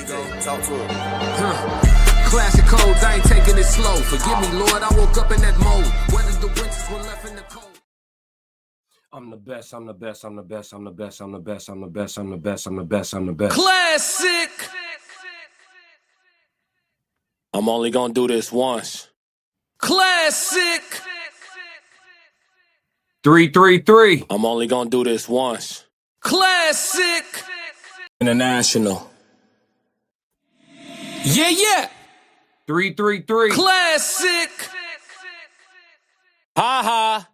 Talk to him. Classic codes, I ain't taking it slow. Forgive me, Lord, I woke up in that mode. Whether the winters were left in the cold. I'm the best, I'm the best, I'm the best, I'm the best, I'm the best, I'm the best, I'm the best, I'm the best, I'm the best. Classic! I'm only gonna do this once. Classic! 333. I'm only gonna do this once. Classic! International. Yeah. 333. Classic! Ha ha.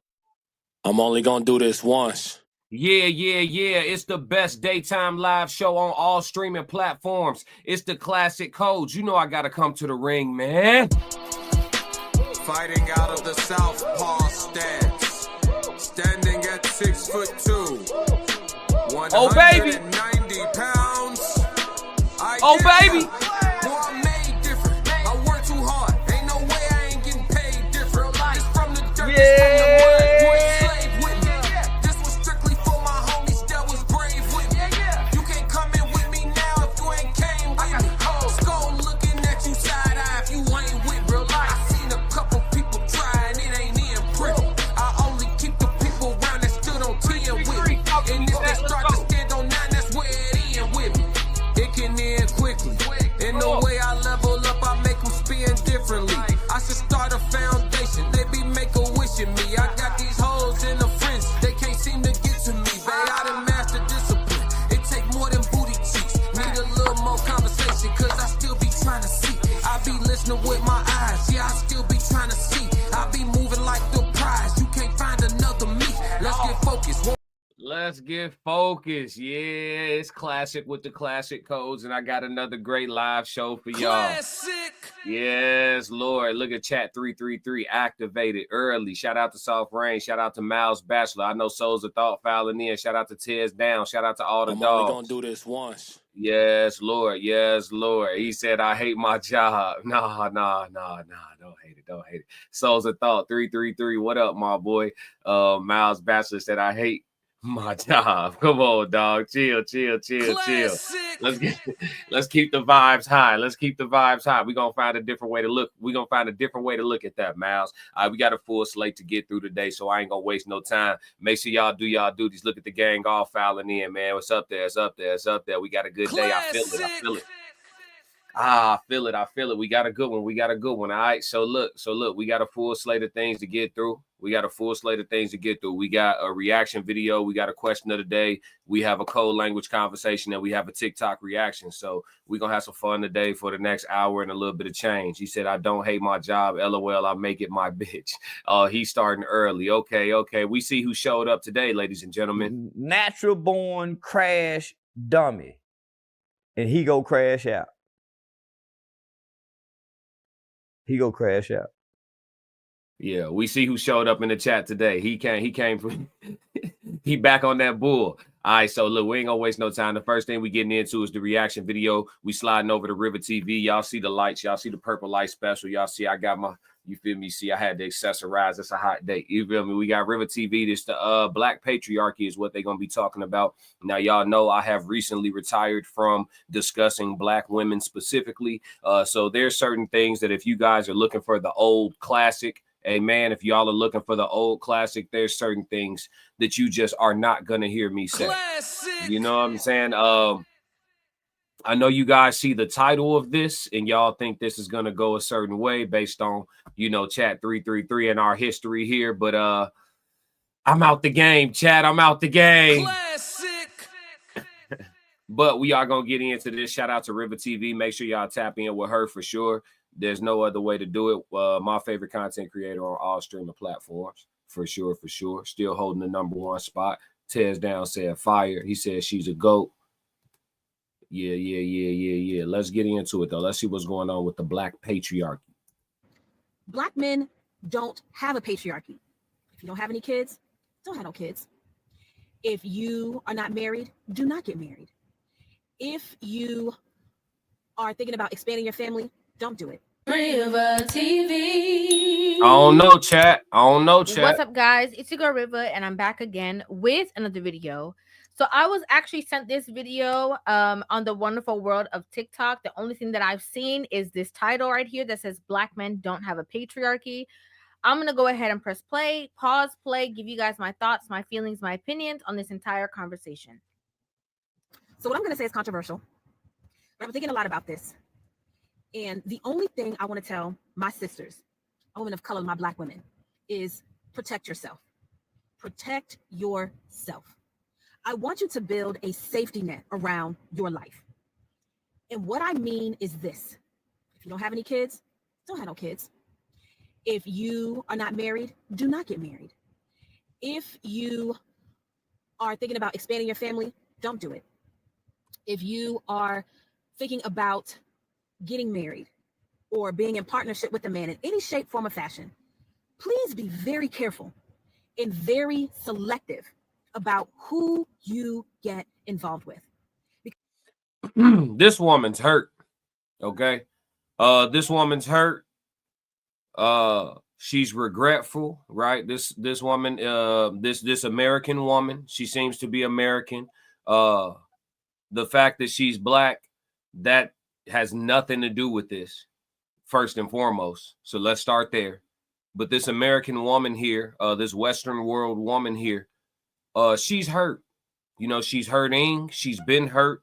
I'm only gonna do this once. Yeah. It's the best daytime live show on all streaming platforms. It's the Classic Codes. You know I gotta come to the ring, man. Fighting out of the southpaw stance. Standing at 6'2". Oh, baby. 190 pounds. Oh, baby. Boy, I'm made different. I work too hard. Ain't no way I ain't getting paid different. It's from the dirt. Yeah. I should start a foundation. They be make-a-wishing me. I got these hoes in the fringe. They can't seem to get to me. Babe, I done mastered discipline. It take more than booty cheeks. Need a little more conversation, cause I still be trying to see. I be listening with my eyes. Yeah, I still be trying to see. I be moving like the prize. You can't find another me. Let's get focused. Let's get focused. Yeah, it's Classic with the Classic Codes, and I got another great live show for y'all. Classic. Yes, Lord. Look at chat 333 activated early. Shout out to Soft Rain. Shout out to Miles Bachelor. I know Souls of Thought filing in. Shout out to Tez Down. Shout out to all the I'm dogs. only gonna do this once. Yes, Lord. Yes, Lord. He said, I hate my job. Nah. Don't hate it. Souls of Thought 333. What up, my boy? Miles Bachelor said, I hate my job. Come on, dog. Chill. Let's keep the vibes high. We're gonna find a different way to look. At that, Miles. We got a full slate to get through today, so I ain't gonna waste no time. Make sure y'all do y'all duties. Look at the gang all filing in, man. What's up there? It's up there. We got a good day. I feel it. I feel it. We got a good one. All right. So look, we got a full slate of things to get through. We got a reaction video. We got a question of the day. We have a code language conversation, and we have a TikTok reaction. So we're going to have some fun today for the next hour and a little bit of change. He said, I don't hate my job. LOL, I make it my bitch. He's starting early. Okay. We see who showed up today, ladies and gentlemen. Natural born crash dummy. And he go crash out. Yeah, we see who showed up in the chat today. He came from he back on that bull. All right, so look, we ain't gonna waste no time. The first thing we getting into is the reaction video. We sliding over to Rivah TV. Y'all see the lights, y'all see the purple light special. Y'all see I got my, you feel me? See, I had to accessorize. It's a hot day. You feel me? We got Rivah TV. This the Black Patriarchy is what they're gonna be talking about. Now, y'all know I have recently retired from discussing Black women specifically. So there's certain things that if you guys are looking for the old classic, hey man, if y'all are looking for the old classic, there's certain things that you just are not gonna hear me say. Classic. You know what I'm saying? I know you guys see the title of this and y'all think this is gonna go a certain way based on, you know, chat 333 and our history here, but I'm out the game, chat. I'm out the game. Classic. But we are gonna get into this. Shout out to Rivah TV. Make sure y'all tap in with her for sure. There's no other way to do it. My favorite content creator on all streaming platforms, for sure. Still holding the #1 spot. Tez Down said fire. He said she's a GOAT. Yeah. Let's get into it, though. Let's see what's going on with the Black Patriarchy. Black men don't have a patriarchy. If you don't have any kids, don't have no kids. If you are not married, do not get married. If you are thinking about expanding your family, don't do it. Rivah TV. I don't know, chat. What's up, guys? It's your girl Rivah, and I'm back again with another video. So I was actually sent this video on the wonderful world of TikTok. The only thing that I've seen is this title right here that says Black men don't have a patriarchy. I'm going to go ahead and press play, pause, play, give you guys my thoughts, my feelings, my opinions on this entire conversation. So what I'm going to say is controversial, but I'm thinking a lot about this. And the only thing I want to tell my sisters, women of color, my Black women, is protect yourself. Protect yourself. I want you to build a safety net around your life. And what I mean is this. If you don't have any kids, don't have no kids. If you are not married, do not get married. If you are thinking about expanding your family, don't do it. If you are thinking about getting married or being in partnership with a man in any shape, form, or fashion, please be very careful and very selective about who you get involved with. This woman's hurt. Okay. This woman's hurt. She's regretful, right? This woman, this American woman, she seems to be American. The fact that she's Black, that has nothing to do with this, first and foremost. So let's start there. But this American woman here, this Western world woman here, she's hurt. You know, she's hurting. She's been hurt.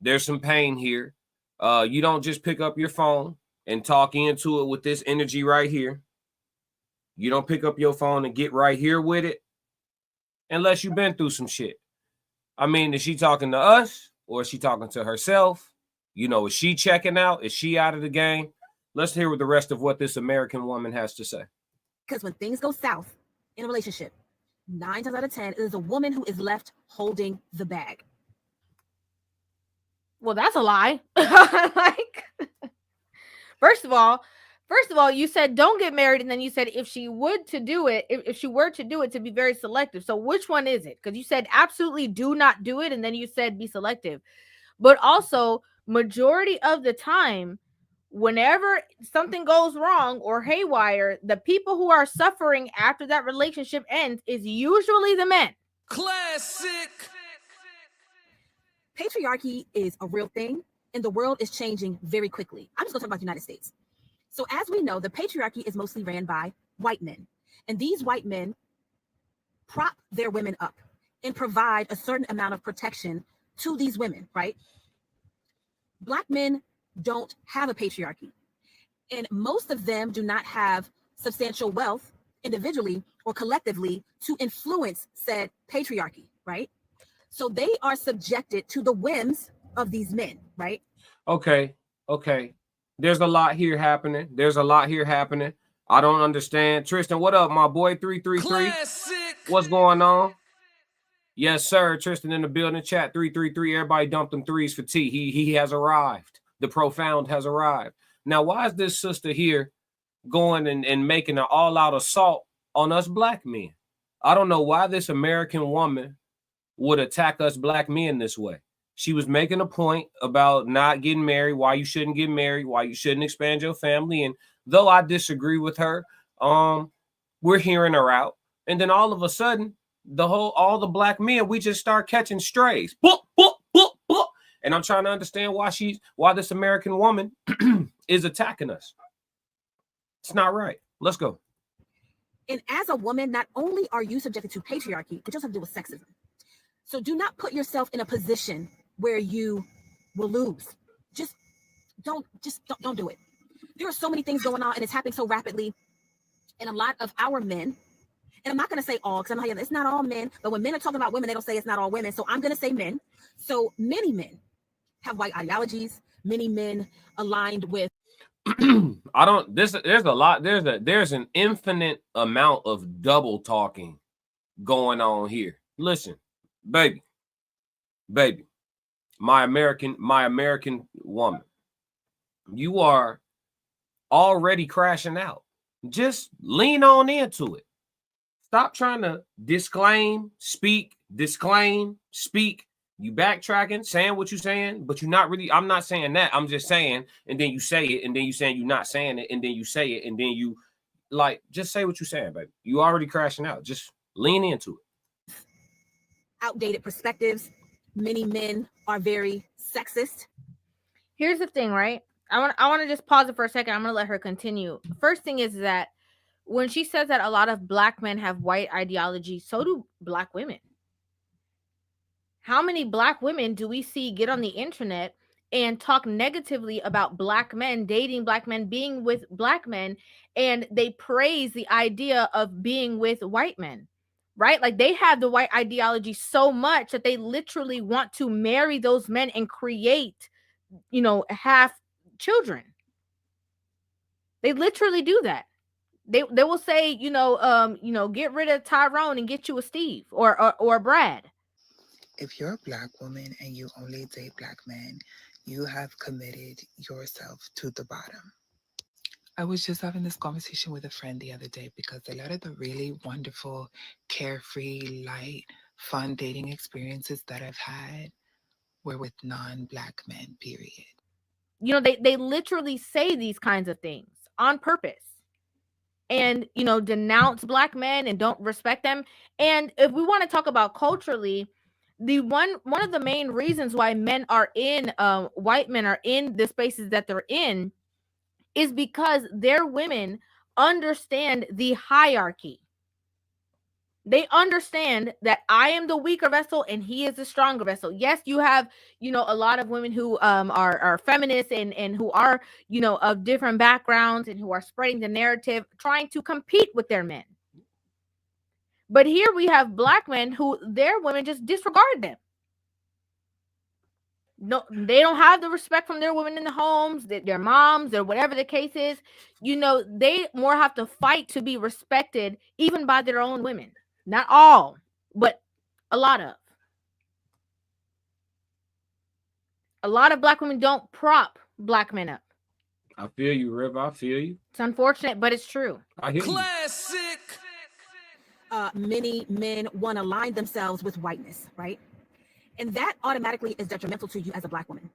There's some pain here. You don't just pick up your phone and talk into it with this energy right here. You don't pick up your phone and get right here with it unless you've been through some shit. I mean, is she talking to us or is she talking to herself? You know, is she checking out? Is she out of the game? Let's hear what the rest of what this American woman has to say. Because when things go south in a relationship, 9 times out of 10, it is a woman who is left holding the bag. Well, that's a lie. Like, first of all, you said don't get married, and then you said if she would to do it, if she were to do it, to be very selective. So which one is it? Because you said absolutely do not do it, and then you said be selective. But also, majority of the time, whenever something goes wrong or haywire, the people who are suffering after that relationship ends is usually the men. Classic. Patriarchy is a real thing, and the world is changing very quickly. I'm just going to talk about the United States. So as we know, the patriarchy is mostly ran by white men. And these white men prop their women up and provide a certain amount of protection to these women, right? Black men don't have a patriarchy. And most of them do not have substantial wealth individually or collectively to influence said patriarchy, right? So they are subjected to the whims of these men, right? Okay. There's a lot here happening. I don't understand. Tristan, what up, my boy? 333. Classic. What's going on? Yes, sir. Tristan in the building. Chat 333. Everybody dump them threes for T. He has arrived. The profound has arrived. Now, why is this sister here going and making an all-out assault on us Black men? I don't know why this American woman would attack us Black men this way. She was making a point about not getting married, why you shouldn't get married, why you shouldn't expand your family. And though I disagree with her, we're hearing her out. And then all of a sudden, all the Black men, we just start catching strays. Boop, boop, boop, boop. And I'm trying to understand why this American woman is attacking us. It's not right. Let's go. And as a woman, not only are you subjected to patriarchy, it also has to do with sexism. So do not put yourself in a position where you will lose. Just don't do it. There are so many things going on, and it's happening so rapidly. And a lot of our men, and I'm not going to say all, because it's not all men, but when men are talking about women, they don't say it's not all women. So I'm going to say men. So many men have white ideologies. Many men aligned with. There's an infinite amount of double talking going on here. Listen, baby, my American woman, you are already crashing out. Just lean on into it. Stop trying to disclaim, speak. You backtracking, saying what you're saying, but you're not really. I'm not saying that. I'm just saying, and then you say it, and then you saying you're not saying it, and then you say it, and then you just say what you're saying, baby. You already crashing out. Just lean into it. outdated perspectives. Many men are very sexist. Here's the thing, right? I want to just pause it for a second. I'm going to let her continue. First thing is that when she says that a lot of black men have white ideology, so do black women. How many black women do we see get on the internet and talk negatively about black men, dating black men, being with black men, and they praise the idea of being with white men, right? Like they have the white ideology so much that they literally want to marry those men and create, half children. They literally do that. They will say, get rid of Tyrone and get you a Steve or a Brad. If you're a black woman and you only date black men, you have committed yourself to the bottom. I was just having this conversation with a friend the other day because a lot of the really wonderful, carefree, light, fun dating experiences that I've had were with non-black men, period. They literally say these kinds of things on purpose and, denounce black men and don't respect them. And if we want to talk about culturally, the one of the main reasons why men are in white men are in the spaces that they're in is because their women understand the hierarchy. They understand that I am the weaker vessel and he is the stronger vessel. Yes, you have, a lot of women who are feminists and who are, of different backgrounds and who are spreading the narrative, trying to compete with their men. But here we have black men who their women just disregard them. No, they don't have the respect from their women in the homes, their moms, or whatever the case is. They more have to fight to be respected, even by their own women. Not all, but a lot of. A lot of black women don't prop black men up. I feel you, Rivah. I feel you. It's unfortunate, but it's true. I hear Classic. Many men want to align themselves with whiteness, right? And that automatically is detrimental to you as a black woman.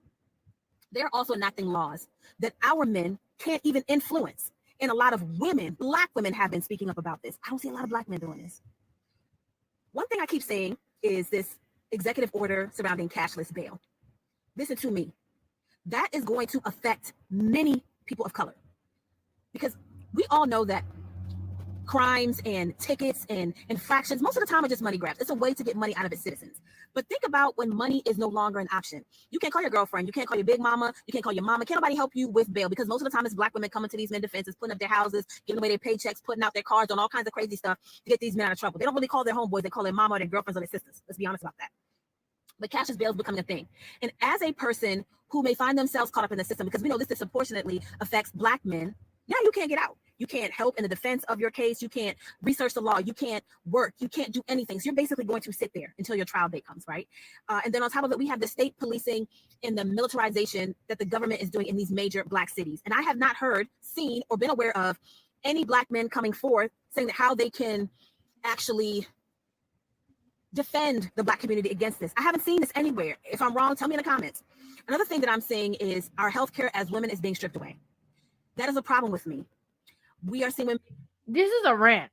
They're also enacting laws that our men can't even influence. And a lot of women, black women, have been speaking up about this. I don't see a lot of black men doing this. One thing I keep saying is this executive order surrounding cashless bail. Listen to me. That is going to affect many people of color. Because we all know that crimes and tickets and infractions, most of the time are just money grabs. It's a way to get money out of its citizens. But think about when money is no longer an option. You can't call your girlfriend. You can't call your big mama. You can't call your mama. Can't nobody help you with bail because most of the time it's black women coming to these men defenses, putting up their houses, giving away their paychecks, putting out their cars, doing all kinds of crazy stuff to get these men out of trouble. They don't really call their homeboys. They call their mama or their girlfriends or their sisters. Let's be honest about that. But cashless bail is becoming a thing. And as a person who may find themselves caught up in the system, because we know this disproportionately affects black men, now you can't get out. You can't help in the defense of your case. You can't research the law. You can't work. You can't do anything. So you're basically going to sit there until your trial date comes, right? And then on top of it, we have the state policing and the militarization that the government is doing in these major black cities. And I have not heard, seen, or been aware of any black men coming forth saying that how they can actually defend the black community against this. I haven't seen this anywhere. If I'm wrong, tell me in the comments. Another thing that I'm seeing is our healthcare as women is being stripped away. That is a problem with me. We are seeing women. This is a rant,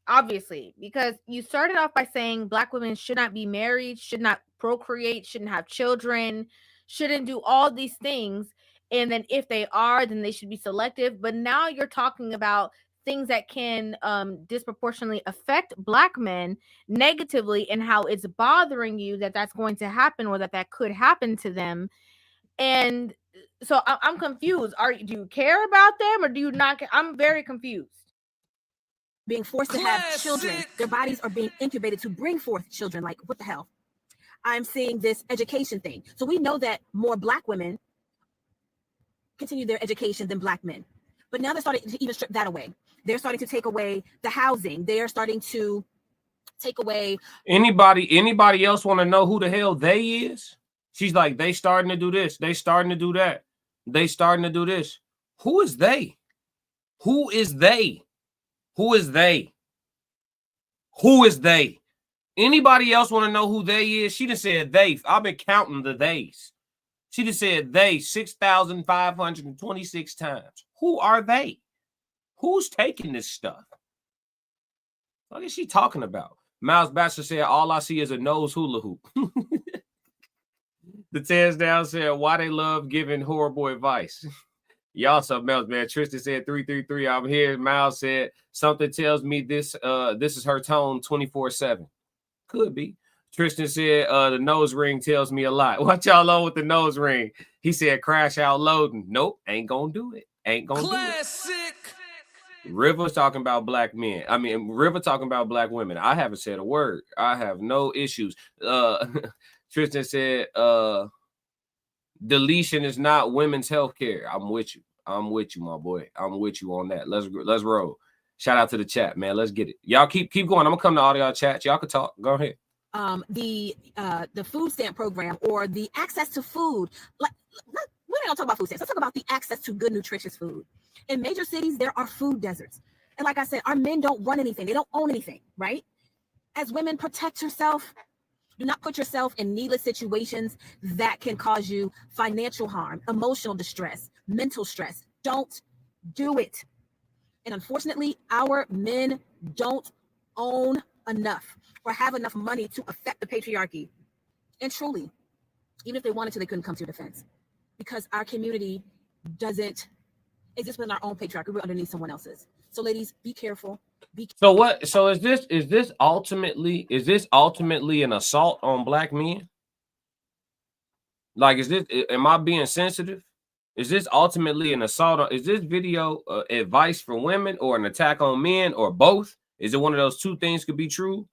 obviously, because you started off by saying black women should not be married, should not procreate, shouldn't have children, shouldn't do all these things. And then if they are, then they should be selective. But now you're talking about things that can disproportionately affect black men negatively and how it's bothering you that that's going to happen or that could happen to them. And so I'm confused. Do you care about them or do you not care? I'm very confused. Being forced to have children, their bodies are being incubated to bring forth children. Like, what the hell? I'm seeing this education thing. So we know that more black women continue their education than black men. But now they're starting to even strip that away. They're starting to take away the housing. They are starting to take away. Anybody else want to know who the hell they is? She's like, they starting to do this. They starting to do that. They starting to do this. Who is they? Who is they? Who is they? Who is they? Anybody else want to know who they is? She just said they. I've been counting the days. She just said they 6,526 times. Who are they? Who's taking this stuff? What is she talking about? Miles Bachelor said, all I see is a nose hula hoop. The Tears Down said, why they love giving horrible advice. Y'all something else, man. Tristan said 333. I'm here. Miles said something tells me this is her tone 24/7. Could be. Tristan said the nose ring tells me a lot. What y'all on with the nose ring? He said crash out loading. Nope, ain't gonna do it. Ain't gonna Classic. do it. Rivah's talking about black men. I mean, Rivah talking about black women. I haven't said a word. I have no issues. Tristan said deletion is not women's health care. I'm with you. I'm with you, my boy. I'm with you on that. Let's roll. Shout out to the chat, man. Let's get it. Y'all keep going. I'm gonna come to all y'all chats. Y'all can talk. Go ahead. The food stamp program or the access to food. Like, we don't talk about food stamps. Let's talk about the access to good, nutritious food. In major cities, there are food deserts. And like I said, our men don't run anything. They don't own anything, right? As women, protect yourself. Do not put yourself in needless situations that can cause you financial harm, emotional distress, mental stress. Don't do it. And unfortunately, our men don't own enough or have enough money to affect the patriarchy. And truly, even if they wanted to, they couldn't come to your defense because our community doesn't exist within our own patriarchy. We're underneath someone else's. So ladies, be careful. So what? So is this ultimately an assault on black men? Like, am I being sensitive? Is this ultimately an assault on? Is this video advice for women or an attack on men or both? Is it one of those two things could be true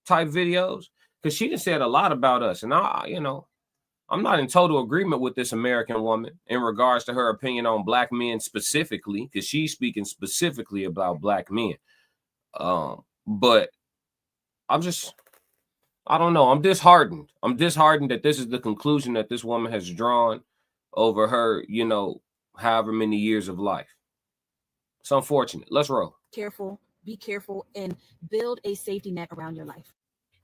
type videos? Because she just said a lot about us, and I'm not in total agreement with this American woman in regards to her opinion on black men specifically, because she's speaking specifically about black men. But I don't know. I'm disheartened. I'm disheartened that this is the conclusion that this woman has drawn over her, however many years of life. It's unfortunate. Let's roll. Be careful, and build a safety net around your life.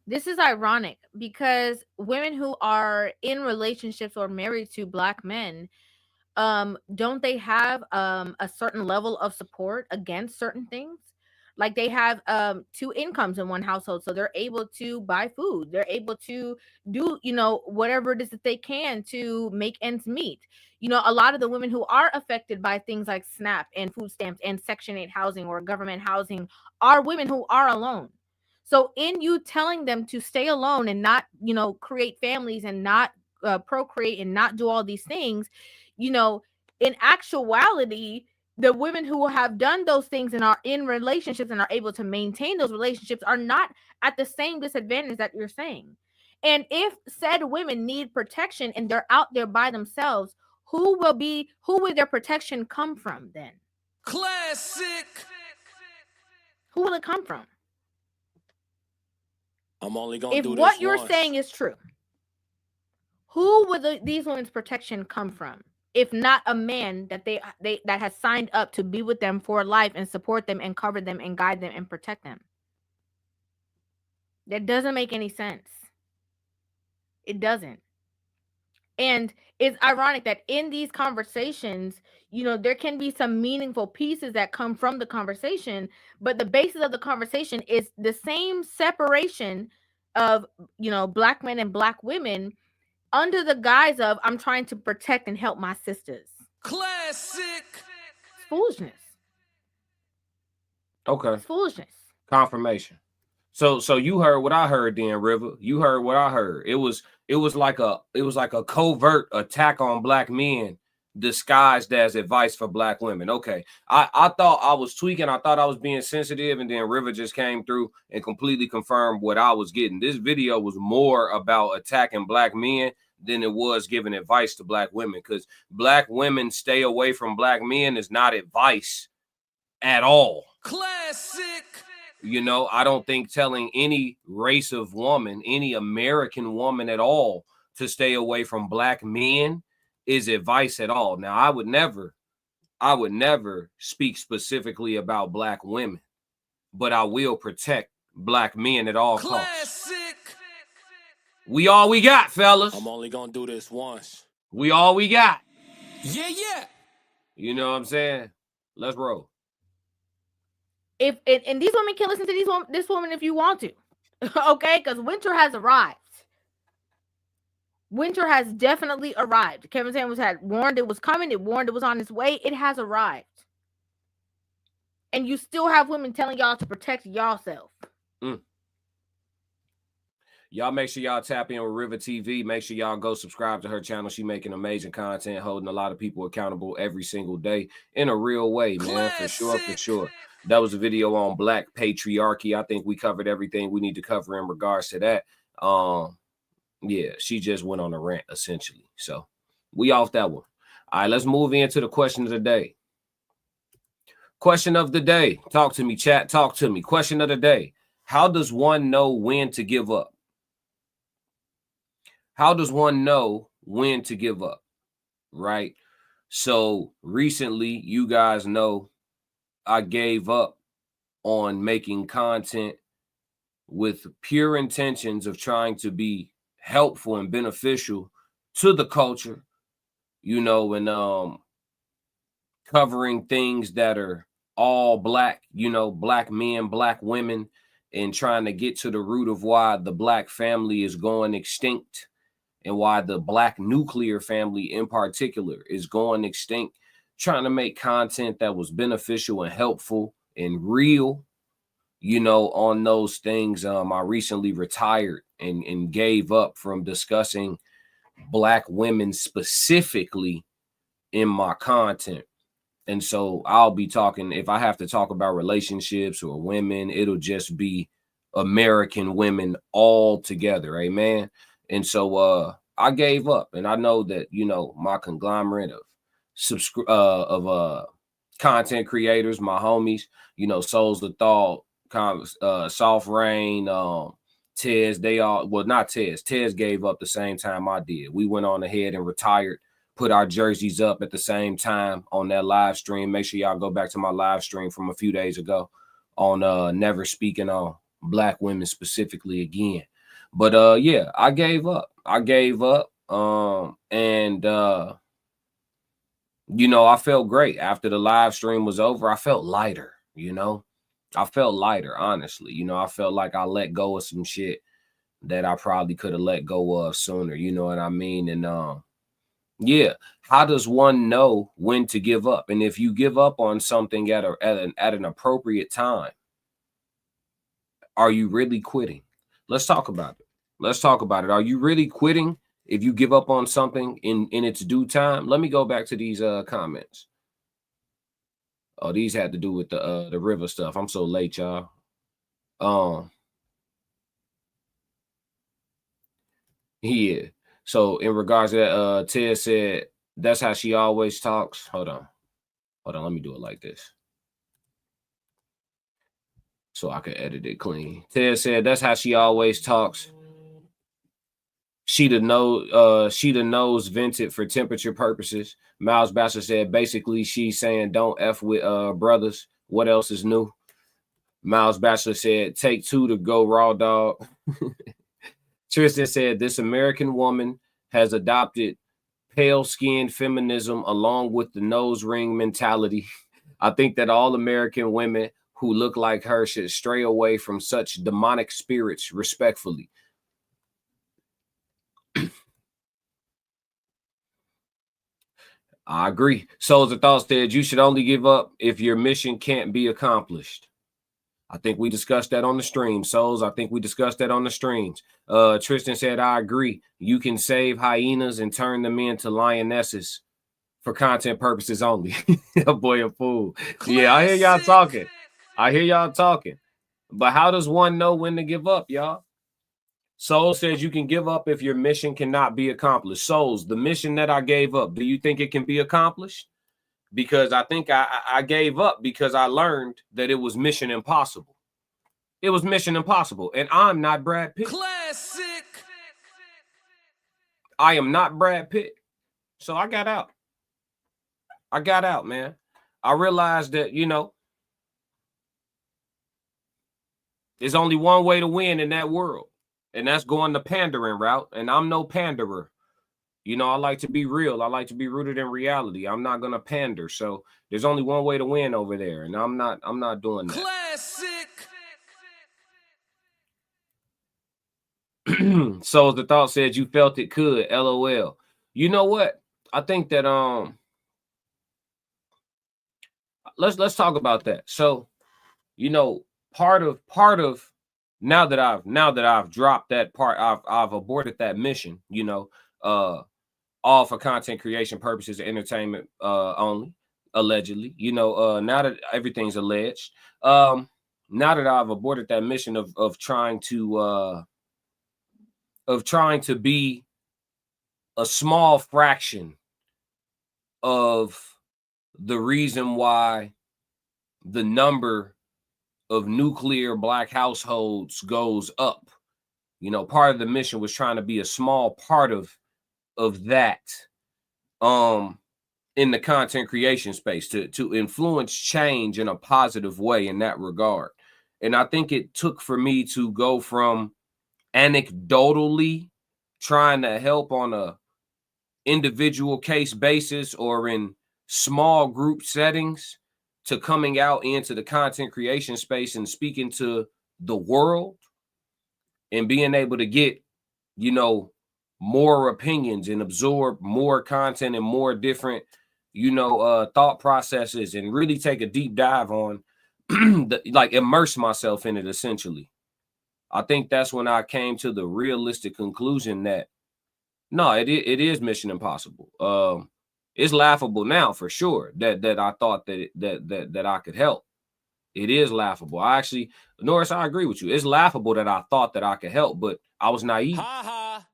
This is ironic because women who are in relationships or married to black men, don't they have a certain level of support against certain things? Like they have two incomes in one household, so they're able to buy food. They're able to do, whatever it is that they can to make ends meet. A lot of the women who are affected by things like SNAP and food stamps and Section 8 housing or government housing are women who are alone. So in you telling them to stay alone and not, create families and not procreate and not do all these things, in actuality, the women who have done those things and are in relationships and are able to maintain those relationships are not at the same disadvantage that you're saying. And if said women need protection and they're out there by themselves, who will their protection come from then? Classic. Who will it come from? I'm only gonna do this if what you're once. saying is true, who will these women's protection come from? If not a man that that has signed up to be with them for life and support them and cover them and guide them and protect them. That doesn't make any sense. It doesn't. And it's ironic that in these conversations, there can be some meaningful pieces that come from the conversation, but the basis of the conversation is the same separation of, black men and black women under the guise of I'm trying to protect and help my sisters. Classic. It's foolishness. Okay. It's foolishness. Confirmation. So you heard what I heard then, Rivah. You heard what I heard. It was like a covert attack on black men disguised as advice for black women. Okay. I thought I was tweaking. I thought I was being sensitive, and then Rivah just came through and completely confirmed what I was getting. This video was more about attacking black men than it was giving advice to black women, because black women stay away from black men is not advice at all. Classic. I don't think telling any race of woman, any American woman at all, to stay away from black men is advice at all. Now, I would never speak specifically about black women, but I will protect black men at all costs. We all we got, fellas. I'm only gonna do this once. We all we got. Yeah. You know what I'm saying? Let's roll. And these women can listen to this woman if you want to. Okay, because winter has arrived. Winter has definitely arrived. Kevin Samuels had warned it was coming. It warned it was on its way. It has arrived. And you still have women telling y'all to protect yourself. Y'all make sure y'all tap in with Rivah TV. Make sure y'all go subscribe to her channel. She making amazing content, holding a lot of people accountable every single day in a real way, man. For sure, for sure. That was a video on Black Patriarchy. I think we covered everything we need to cover in regards to that. Yeah, she just went on a rant, essentially. So we off that one. All right, let's move into the question of the day. Question of the day. Talk to me, chat. Talk to me. Question of the day. How does one know when to give up? How does one know when to give up? Right? So recently, you guys know I gave up on making content with pure intentions of trying to be helpful and beneficial to the culture, you know, and covering things that are all Black, you know, Black men, Black women, and trying to get to the root of why the Black family is going extinct and why the Black nuclear family in particular is going extinct, trying to make content that was beneficial and helpful and real, you know, on those things. I recently retired and gave up from discussing Black women specifically in my content. And so I'll be talking, if I have to talk about relationships or women, it'll just be American women all together. Amen. And so I gave up, and I know that, you know, my conglomerate of content creators, my homies, you know, Souls of Thought, Soft Rain, Tez, they all, well, not Tez. Tez gave up the same time I did. We went on ahead and retired, put our jerseys up at the same time on that live stream. Make sure y'all go back to my live stream from a few days ago on never speaking on Black women specifically again. But yeah, I gave up. You know, I felt great after the live stream was over. I felt lighter, you know. I felt lighter, honestly. You know, I felt like I let go of some shit that I probably could have let go of sooner, you know what I mean? And yeah, how does one know when to give up? And if you give up on something at an appropriate time, are you really quitting? Let's talk about it. Let's talk about it. Are you really quitting if you give up on something in its due time? Let me go back to these comments. Oh, these had to do with the Rivah stuff. I'm so late, y'all. Yeah. So in regards to that, Ted said that's how she always talks. Hold on. Let me do it like this, so I can edit it clean. Ted said that's how she always talks. She the nose vented for temperature purposes. Miles Bachelor said basically she's saying don't F with brothers. What else is new? Miles Bachelor said take two to go raw dog. Tristan said this American woman has adopted pale skin feminism along with the nose ring mentality. I think that all American women who look like her should stray away from such demonic spirits respectfully. I agree. Souls of Thought said you should only give up if your mission can't be accomplished. I think we discussed that on the stream, Souls. I think we discussed that on the streams. Tristan said, I agree. You can save hyenas and turn them into lionesses for content purposes only. Boy, a fool. Yeah, I hear y'all talking. But how does one know when to give up, y'all? Soul says you can give up if your mission cannot be accomplished. Souls, the mission that I gave up, do you think it can be accomplished? Because I think I gave up because I learned that it was mission impossible. It was mission impossible. And I'm not Brad Pitt. Classic. I am not Brad Pitt. So I got out. Man. I realized that, you know, there's only one way to win in that world. And that's going the pandering route. And I'm no panderer. You know, I like to be real. I like to be rooted in reality. I'm not going to pander. So there's only one way to win over there. And I'm not doing that. Classic. So the thought said you felt it could. LOL. You know what? I think that let's talk about that. So, you know, part of now that I've dropped that part, I've aborted that mission, you know, all for content creation purposes, entertainment only, allegedly, you know, now that everything's alleged, now that I've aborted that mission of trying to be a small fraction of the reason why the number of nuclear Black households goes up. You know, part of the mission was trying to be a small part of that in the content creation space to influence change in a positive way in that regard. And I think it took for me to go from anecdotally trying to help on a individual case basis or in small group settings to coming out into the content creation space and speaking to the world and being able to get, you know, more opinions and absorb more content and more different, you know, thought processes and really take a deep dive on like immerse myself in it essentially. I think that's when I came to the realistic conclusion that no, it is Mission Impossible. It's laughable now for sure that I thought that I could help. It is laughable. I actually, Norris, I agree with you. It's laughable that I thought that I could help, but I was naive. Ha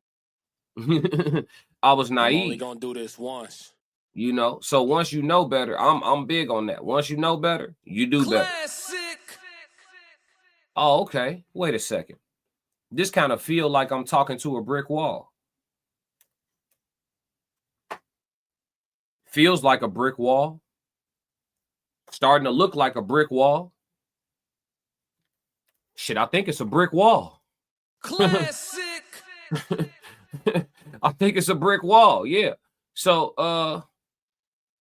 I was I'm naive. only gonna do this once. You know, so once you know better, I'm big on that. Once you know better, you do better. Oh, okay. Wait a second. This kind of feel like I'm talking to a brick wall. Feels like a brick wall. Starting to look like a brick wall. Shit, I think it's a brick wall. Classic. I think it's a brick wall. Yeah. So,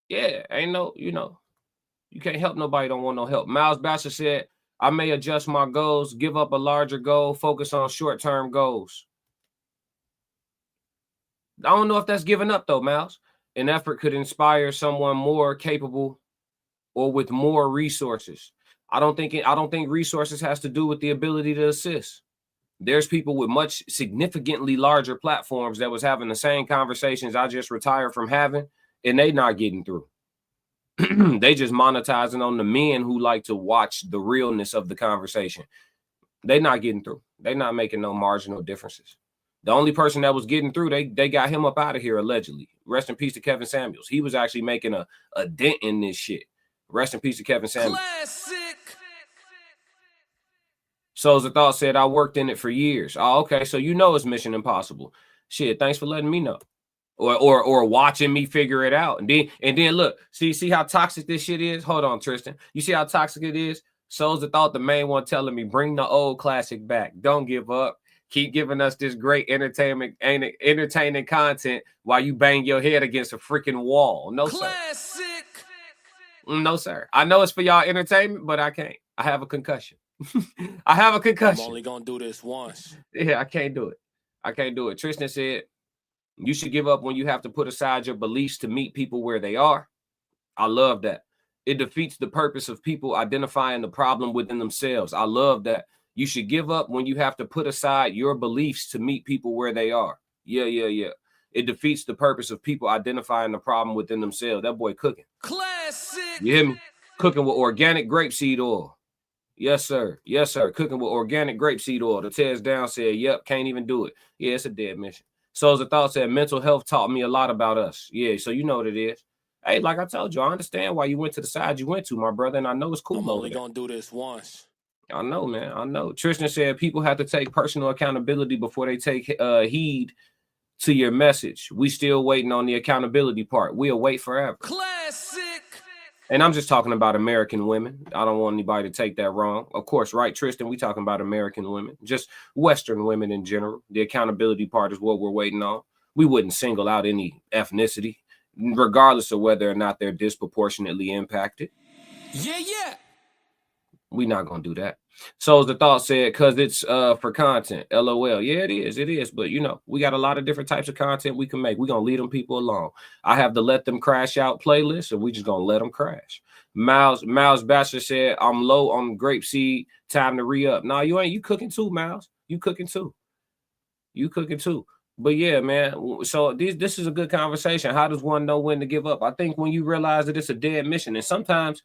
yeah, ain't no, you know, you can't help nobody don't want no help. Miles Bachelor said, I may adjust my goals, give up a larger goal, focus on short-term goals. I don't know if that's giving up though, Miles. An effort could inspire someone more capable or with more resources. I don't think resources has to do with the ability to assist. There's people with much significantly larger platforms that was having the same conversations I just retired from having, and they not getting through. They just monetizing on the men who like to watch the realness of the conversation. They not getting through. They not making no marginal differences. The only person that was getting through, they got him up out of here allegedly. Rest in peace to Kevin Samuels. He was actually making a dent in this shit. Rest in peace to Kevin Samuels. Classic. Souls of Thought said, I worked in it for years. Oh, okay. So you know it's Mission Impossible. Shit, thanks for letting me know. Or watching me figure it out. And then look, see how toxic this shit is? Hold on, Tristan. You see how toxic it is? Souls of Thought, the main one telling me, bring the old classic back. Don't give up. Keep giving us this great entertaining content while you bang your head against a freaking wall. No, Classic. Sir. No, sir. I know it's for y'all entertainment, but I can't. I have a concussion. I have a concussion. I'm only gonna do this once. Yeah, I can't do it. I can't do it. Tristan said, you should give up when you have to put aside your beliefs to meet people where they are. I love that. It defeats the purpose of people identifying the problem within themselves. I love that. You should give up when you have to put aside your beliefs to meet people where they are. Yeah. It defeats the purpose of people identifying the problem within themselves. That boy cooking. Classic. You hear me? Cooking with organic grapeseed oil. Yes, sir. Yes, sir. Cooking with organic grapeseed oil. The Tez Down said, yep, can't even do it. Yeah, it's a dead mission. Souls of Thought said, mental health taught me a lot about us. Yeah, so you know what it is. Hey, like I told you, I understand why you went to the side you went to, my brother, and I know it's cool. I'm only gonna do this once. I know, man. I know. Tristan said people have to take personal accountability before they take heed to your message. We still waiting on the accountability part. We'll wait forever. Classic. And I'm just talking about American women. I don't want anybody to take that wrong. Of course, right, Tristan? We talking about American women, just Western women in general. The accountability part is what we're waiting on. We wouldn't single out any ethnicity, regardless of whether or not they're disproportionately impacted. Yeah. We not gonna do that. So as the thought said, because it's for content. LOL. Yeah, it is. But you know, we got a lot of different types of content we can make. We're gonna leave them people alone. I have the Let Them Crash Out playlist, and we just gonna let them crash. Miles Bachelor said, I'm low on grapeseed. Time to re-up. No, you ain't. You cooking too, Miles. You cooking too. But yeah, man. So this is a good conversation. How does one know when to give up? I think when you realize that it's a dead mission, and sometimes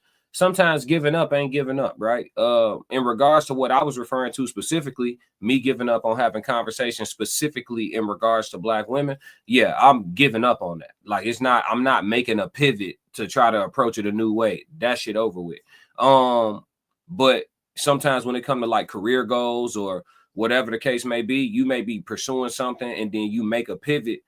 giving up ain't giving up, right? In regards to what I was referring to specifically, me giving up on having conversations specifically in regards to Black women, yeah, I'm giving up on that. Like, I'm not making a pivot to try to approach it a new way. That shit over with. But sometimes when it comes to like career goals or whatever the case may be, you may be pursuing something and then you make a pivot,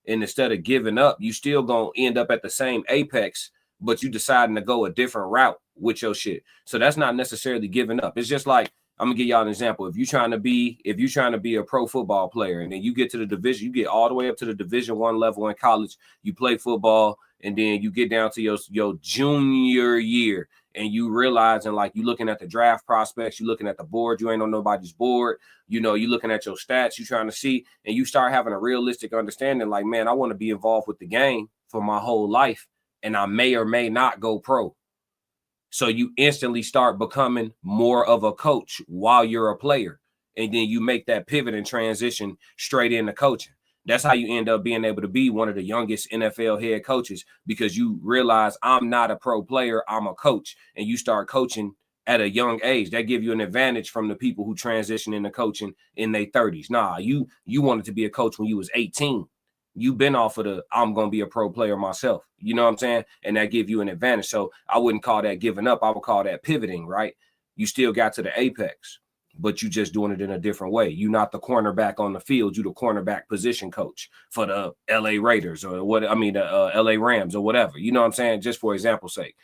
and instead of giving up, you still gonna end up at the same apex, but you deciding to go a different route with your shit. So that's not necessarily giving up. It's just like, I'm gonna give y'all an example. If you're trying to be a pro football player, and then you get to the division, you get all the way up to the Division I level in college, you play football, and then you get down to your junior year, and you realizing, like, you looking at the draft prospects, you looking at the board, you ain't on nobody's board, you know, you looking at your stats, you trying to see, and you start having a realistic understanding, like, man, I want to be involved with the game for my whole life, and I may or may not go pro. So you instantly start becoming more of a coach while you're a player, and then you make that pivot and transition straight into coaching. That's how you end up being able to be one of the youngest NFL head coaches, because you realize, I'm not a pro player, I'm a coach, and you start coaching at a young age. That give you an advantage from the people who transition into coaching in their 30s. Nah, you wanted to be a coach when you was 18. You've been off of the, I'm going to be a pro player myself. You know what I'm saying? And that give you an advantage. So I wouldn't call that giving up. I would call that pivoting, right? You still got to the apex, but you just doing it in a different way. You're not the cornerback on the field. You the cornerback position coach for the LA Raiders or what? I mean, the LA Rams or whatever. You know what I'm saying? Just for example's sake.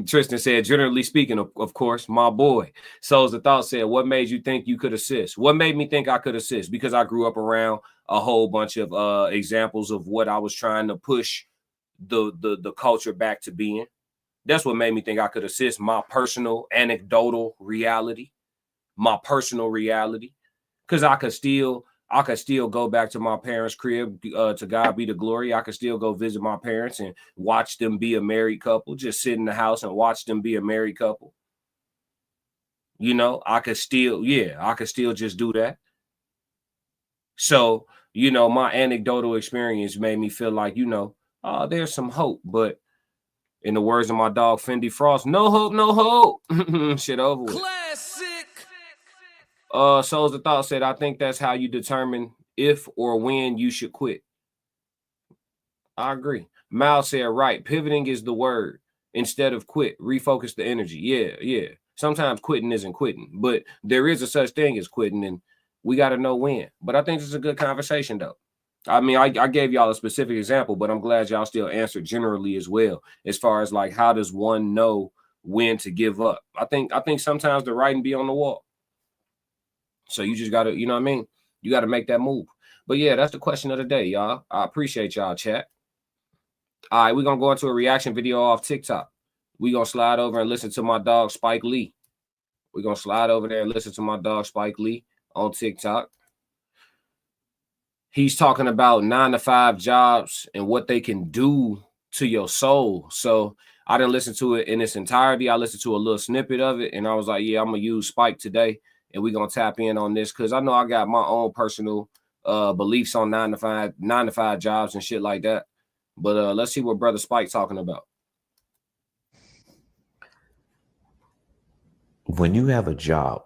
Tristan said, generally speaking, of course, my boy. Souls the Thought said, what made you think you could assist? What made me think I could assist? Because I grew up around a whole bunch of examples of what I was trying to push the culture back to being. That's what made me think I could assist. My personal anecdotal reality, because I could still go back to my parents' crib, to God be the glory. I could still go visit my parents and watch them be a married couple, just sit in the house and watch them be a married couple. You know, I could still just do that. So, you know, my anecdotal experience made me feel like, you know, there's some hope. But in the words of my dog, Fendi Frost, no hope, no hope. Shit over with. Classic. Souls of Thought said, I think that's how you determine if or when you should quit. I agree. Miles said, right, pivoting is the word. Instead of quit, refocus the energy. Yeah. Sometimes quitting isn't quitting, but there is a such thing as quitting, and we got to know when. But I think this is a good conversation, though. I mean, I gave y'all a specific example, but I'm glad y'all still answered generally as well, as far as like, how does one know when to give up? I think sometimes the writing be on the wall. So you just got to, you know what I mean? You got to make that move. But yeah, that's the question of the day, y'all. I appreciate y'all, chat. All right, we're going to go into a reaction video off TikTok. We're going to slide over and listen to my dog, Spike Lee. We're going to slide over there and listen to my dog, Spike Lee, on TikTok. He's talking about 9-to-5 jobs and what they can do to your soul. So I didn't listen to it in its entirety. I listened to a little snippet of it, and I was like, yeah, I'm going to use Spike today. And we're going to tap in on this because I know I got my own personal beliefs on 9-to-5 jobs and shit like that. But let's see what Brother Spike talking about. When you have a job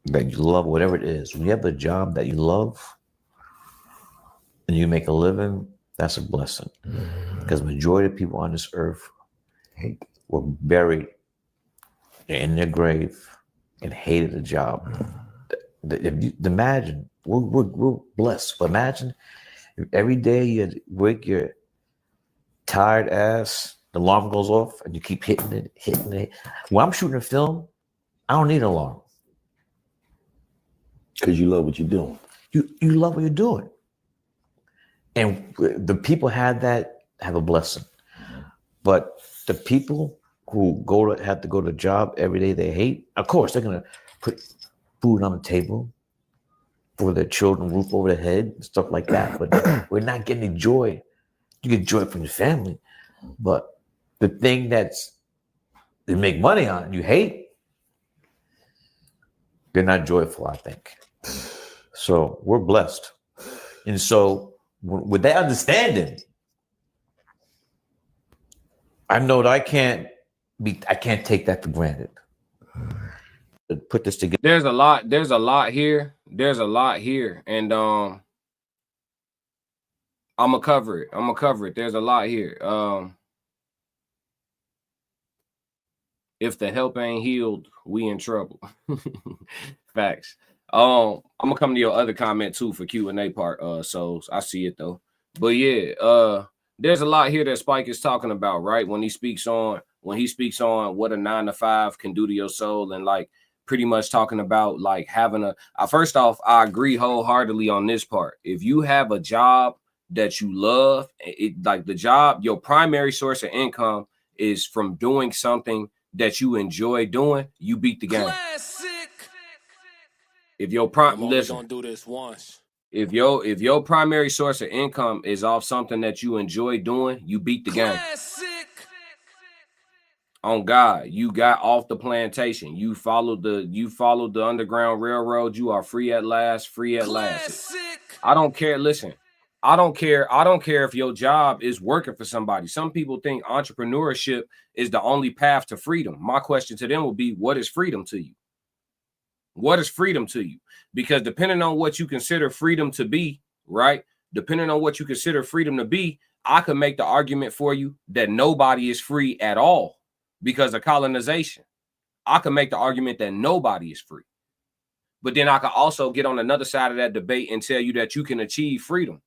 that you love, whatever it is, when you have a job that you love and you make a living, that's a blessing. Because the majority of people on this earth were buried in their grave and hated the job. Imagine, we're blessed, but imagine if every day you wake your tired ass, the alarm goes off, and you keep hitting it. When I'm shooting a film, I don't need an alarm. Because you love what you're doing. You love what you're doing. And the people have a blessing. But the people who have to go to a job every day they hate. Of course, they're gonna put food on the table for their children, roof over their head, stuff like that. But we're not getting joy. You get joy from your family, but the thing they make money on, you hate, they're not joyful, I think. So we're blessed. And so with that understanding, I know that I can't take that for granted. Put this together. There's a lot here. And I'm gonna cover it. There's a lot here. If the help ain't healed, we in trouble. Facts. I'm gonna come to your other comment too for Q&A part. So I see it though. But yeah, there's a lot here that Spike is talking about, right? When he speaks on what a 9-to-5 can do to your soul, and like pretty much talking about like having first off, I agree wholeheartedly on this part. If you have a job that you love, like the job, your primary source of income is from doing something that you enjoy doing, you beat the game. Classic. If your gonna do this once. If your primary source of income is off something that you enjoy doing, you beat the game. On God, you got off the plantation. You followed the Underground Railroad. You are free at last. I don't care. Listen, I don't care if your job is working for somebody. Some people think entrepreneurship is the only path to freedom. My question to them would be, what is freedom to you? What is freedom to you? Because depending on what you consider freedom to be, right? Depending on what you consider freedom to be, I could make the argument for you that nobody is free at all because of colonization. I could make the argument that nobody is free. But then I could also get on another side of that debate and tell you that you can achieve freedom.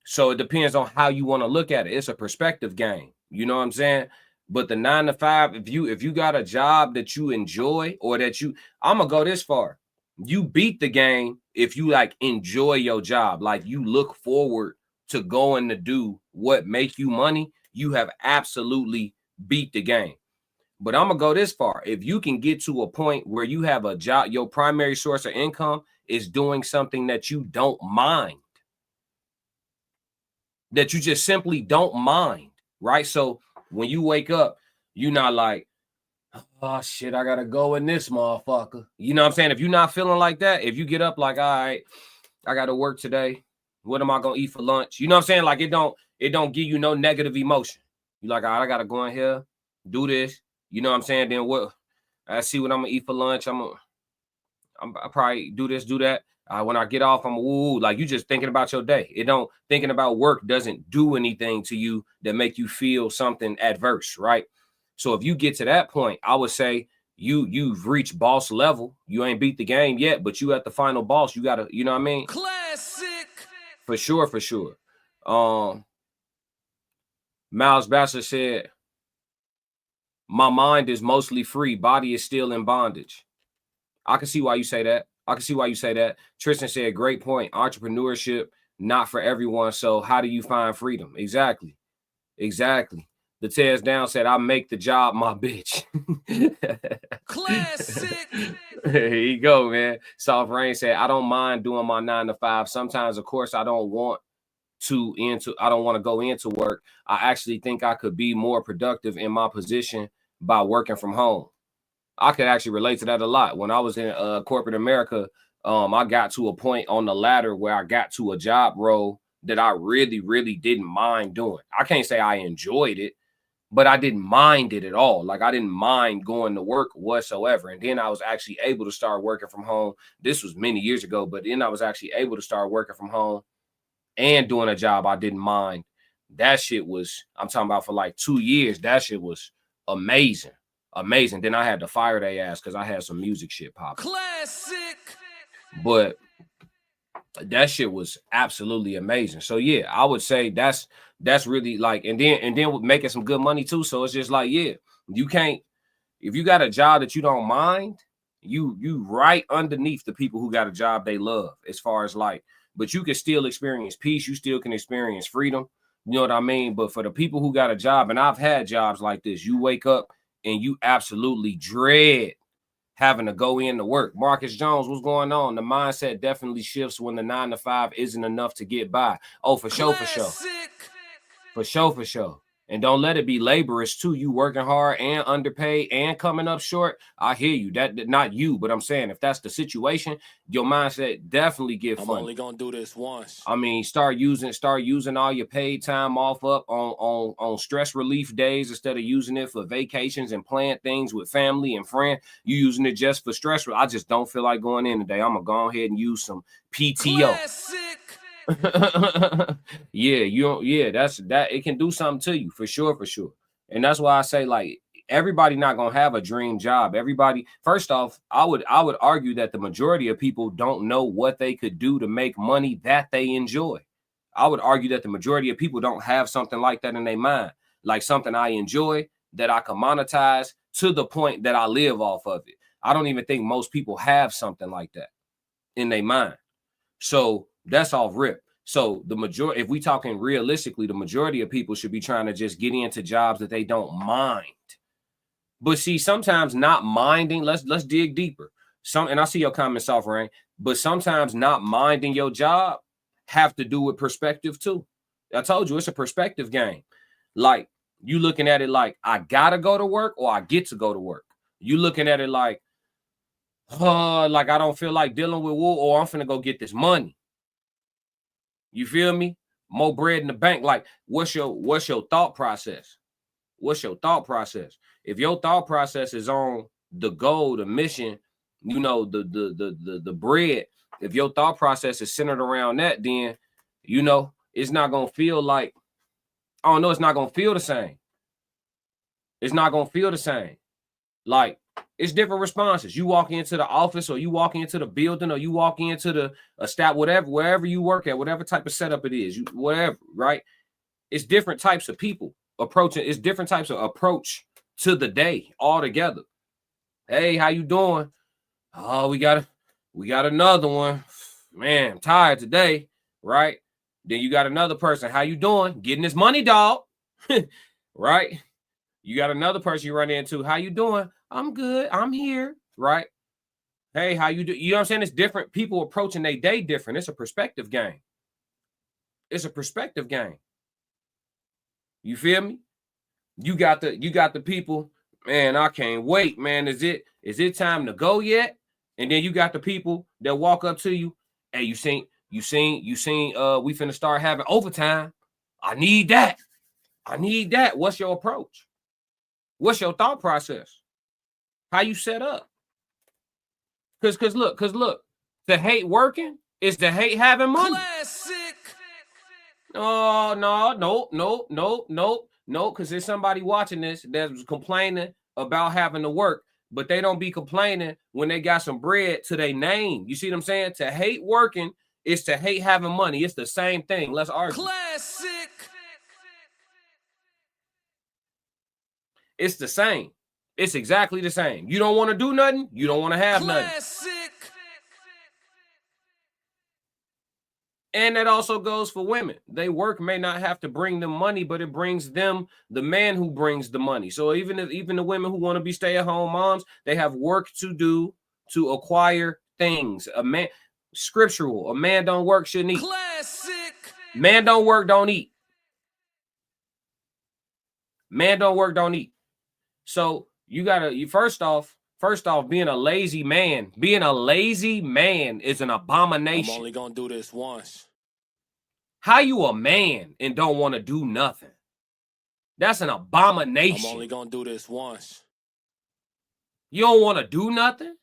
So it depends on how you want to look at it. It's a perspective game. You know what I'm saying? But the 9-to-5, if you got a job that you enjoy, or I'm gonna go this far. You beat the game if you like enjoy your job, like you look forward to going to do what make you money. You have absolutely beat the game. But I'm gonna go this far. If you can get to a point where you have a job, your primary source of income is doing something that you don't mind, that you just simply don't mind, right? So when you wake up, you're not like, oh shit, I gotta go in this motherfucker. You know what I'm saying? If you're not feeling like that, if you get up like, all right, I gotta work today. What am I gonna eat for lunch? You know what I'm saying? Like it don't give you no negative emotion. You're like, all right, I gotta go in here, do this. You know what I'm saying? Then what? I see what I'm gonna eat for lunch. I'll probably do this, do that. When I get off, I'm like you just thinking about your day. Thinking about work doesn't do anything to you that make you feel something adverse, right? So if you get to that point, I would say you've reached boss level. You ain't beat the game yet, but you at the final boss. You gotta, you know what I mean? Classic. For sure. Miles Bassett said, my mind is mostly free, body is still in bondage. I can see why you say that. Tristan said, great point. Entrepreneurship, not for everyone. So how do you find freedom? Exactly. The Tears Down said, I make the job my bitch. Classic. Here you go, man. Soft Rain said, I don't mind doing my 9-to-5. Sometimes, of course, I don't want to go into work. I actually think I could be more productive in my position by working from home. I could actually relate to that a lot. When I was in corporate America, I got to a point on the ladder where I got to a job role that I really, really didn't mind doing. I can't say I enjoyed it, but I didn't mind it at all. Like I didn't mind going to work whatsoever. And then I was actually able to start working from home. This was many years ago, but then I was actually able to start working from home and doing a job I didn't mind. That shit was, I'm talking about for like 2 years, that shit was amazing. Then I had to fire their ass because I had some music shit popping. Classic. But that shit was absolutely amazing. So yeah, I would say that's really like, and then making some good money too. So it's just like, yeah, you can't, if you got a job that you don't mind, you right underneath the people who got a job they love, as far as like, but you can still experience peace. You still can experience freedom. You know what I mean? But for the people who got a job, and I've had jobs like this, you wake up and you absolutely dread having to go in to work. Marcus Jones, what's going on? The mindset definitely shifts when the 9 to 5 isn't enough to get by. Oh, for sure, for sure. For sure, for sure. And don't let it be laborious too. You working hard and underpaid and coming up short. I hear you. That not you, but I'm saying if that's the situation, your mindset definitely get funny. I'm only gonna do this once. I mean, start using all your paid time off up on stress relief days instead of using it for vacations and playing things with family and friends. You using it just for stress. I just don't feel like going in today. I'm gonna go ahead and use some PTO. That's that. It can do something to you for sure. And that's why I say, like, everybody not gonna have a dream job. Everybody, first off, I would argue that the majority of people don't know what they could do to make money that they enjoy. I would argue that the majority of people don't have something like that in their mind, like something I enjoy that I can monetize to the point that I live off of it. I don't even think most people have something like that in their mind. So that's off rip. So the majority, if we talking realistically, the majority of people should be trying to just get into jobs that they don't mind. But see, sometimes not minding, let's dig deeper. And I see your comments off, Rain, but sometimes not minding your job have to do with perspective too. I told you it's a perspective game. Like, you looking at it like I gotta go to work or I get to go to work. You looking at it like I don't feel like dealing with wool, or I'm finna go get this money. You feel me? More bread in the bank. Like, what's your thought process? What's your thought process? If your thought process is on the goal, the mission, you know, the bread, if your thought process is centered around that, then, you know, it's not gonna feel like, I don't know, it's not gonna feel the same. It's not gonna feel the same. Like, it's different responses. You walk into the office, or you walk into the building, or you walk into the staff, whatever, wherever you work at, whatever type of setup it is, whatever, right? It's different types of people approaching. It's different types of approach to the day altogether. Hey, how you doing? Oh, we got another one. Man, I'm tired today, right? Then you got another person. How you doing? Getting this money, dog. Right? You got another person you run into. How you doing? I'm good. I'm here. Right? Hey, how you do? You know what I'm saying? It's different. People approaching their day different. It's a perspective game. It's a perspective game. You feel me? You got the people, man, I can't wait, man. Is it time to go yet? And then you got the people that walk up to you. Hey, you seen, we finna start having overtime. I need that. What's your approach? What's your thought process? How you set up? Cause look, to hate working is to hate having money. Classic. Oh, no, because there's somebody watching this that's complaining about having to work, but they don't be complaining when they got some bread to their name. You see what I'm saying? To hate working is to hate having money. It's the same thing. Let's argue. Classic. It's the same. It's exactly the same. You don't want to do nothing. You don't want to have nothing. And that also goes for women. They work may not have to bring them money, but it brings them the man who brings the money. So even the women who want to be stay-at-home moms, they have work to do to acquire things. A man, scriptural. A man don't work, shouldn't eat. Classic. Man don't work, don't eat. Man don't work, don't eat. So you gotta, first off, being a lazy man is an abomination. I'm only gonna do this once. How you a man and don't want to do nothing? That's an abomination. I'm only gonna do this once. You don't want to do nothing?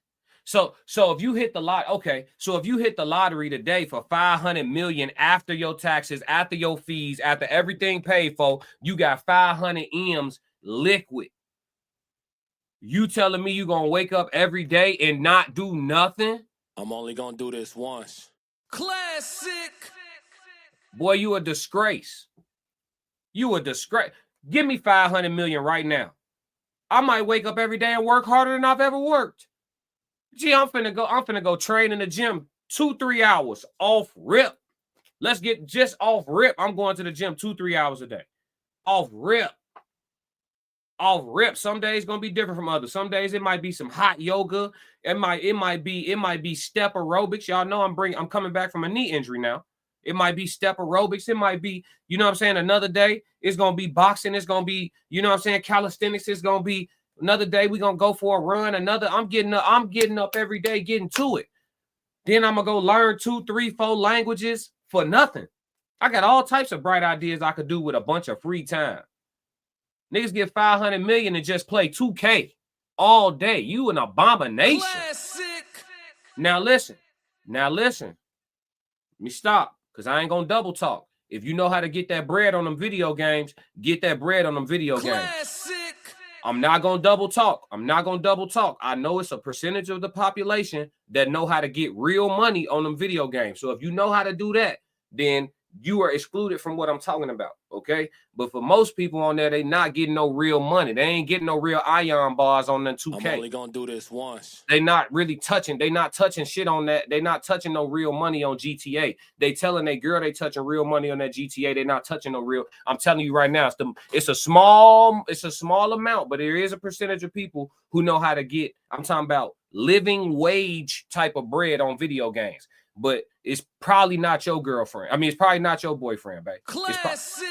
So if you hit the lot, okay. So if you hit the lottery today for 500 million after your taxes, after your fees, after everything paid for, you got 500 M's liquid. You telling me you gonna wake up every day and not do nothing? I'm only gonna do this once. Classic. Boy, you a disgrace. You a disgrace. Give me 500 million right now. I might wake up every day and work harder than I've ever worked. Gee, I'm finna go train in the gym 2-3 hours off rip. Let's get just off rip. I'm going to the gym 2-3 hours a day. Off rip. Off rip. Some days gonna be different from others. Some days it might be some hot yoga. It might be step aerobics. Y'all know I'm coming back from a knee injury now. It might be step aerobics. It might be, you know what I'm saying, another day it's gonna be boxing. It's gonna be, you know what I'm saying, calisthenics. It's gonna be another day we're gonna go for a run. I'm getting up every day, getting to it. Then I'm gonna go learn 2, 3, 4 languages for nothing. I got all types of bright ideas I could do with a bunch of free time. Niggas get 500 million and just play 2K all day. You an abomination. Classic. Now listen. Let me stop, because I ain't gonna double talk. If you know how to get that bread on them video games, get that bread on them video games. I'm not gonna double talk. I know it's a percentage of the population that know how to get real money on them video games. So if you know how to do that, then you are excluded from what I'm talking about, okay? But for most people on there, they not getting no real money. They ain't getting no real ion bars on them 2K. I'm only gonna do this once. They not really touching. They not touching shit on that. They not touching no real money on GTA. They telling that girl they touching real money on that GTA. They not touching no real. I'm telling you right now, it's a small amount, but there is a percentage of people who know how to get. I'm talking about living wage type of bread on video games. But it's probably not your girlfriend. I mean, it's probably not your boyfriend, babe. Classic.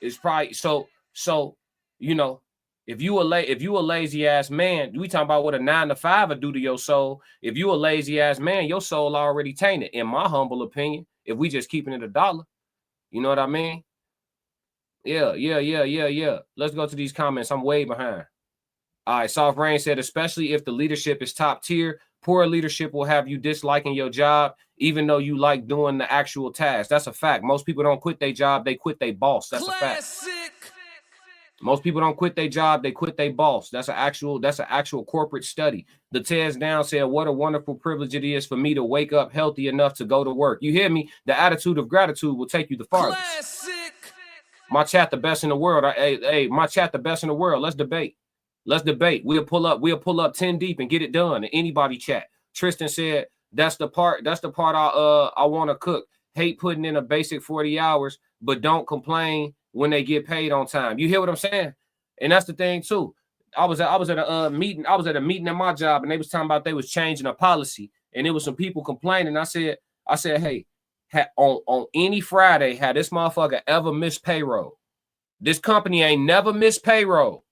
It's probably so. You know, if you a lazy ass man, we talking about what a 9 to 5 would do to your soul. If you a lazy ass man, your soul already tainted. In my humble opinion, if we just keeping it $1, you know what I mean? Yeah. Let's go to these comments. I'm way behind. All right, Soft Rain said, especially if the leadership is top tier, poor leadership will have you disliking your job, even though you like doing the actual task. That's a fact. Most people don't quit their job, they quit their boss. That's a fact. Most people don't quit their job, they quit their boss. That's an actual corporate study. The Tez Down said, what a wonderful privilege it is for me to wake up healthy enough to go to work. You hear me? The attitude of gratitude will take you the farthest. Classic. My chat the best in the world. Hey, my chat the best in the world. Let's debate. We'll pull up 10 deep and get it done. Anybody chat. Tristan said, that's the part I want to cook. Hate putting in a basic 40 hours, but don't complain when they get paid on time. You hear what I'm saying? And that's the thing too. I was at a meeting at my job, and they was talking about they was changing a policy, and there was some people complaining. I said, hey, on any Friday, had this motherfucker ever missed payroll? This company ain't never missed payroll.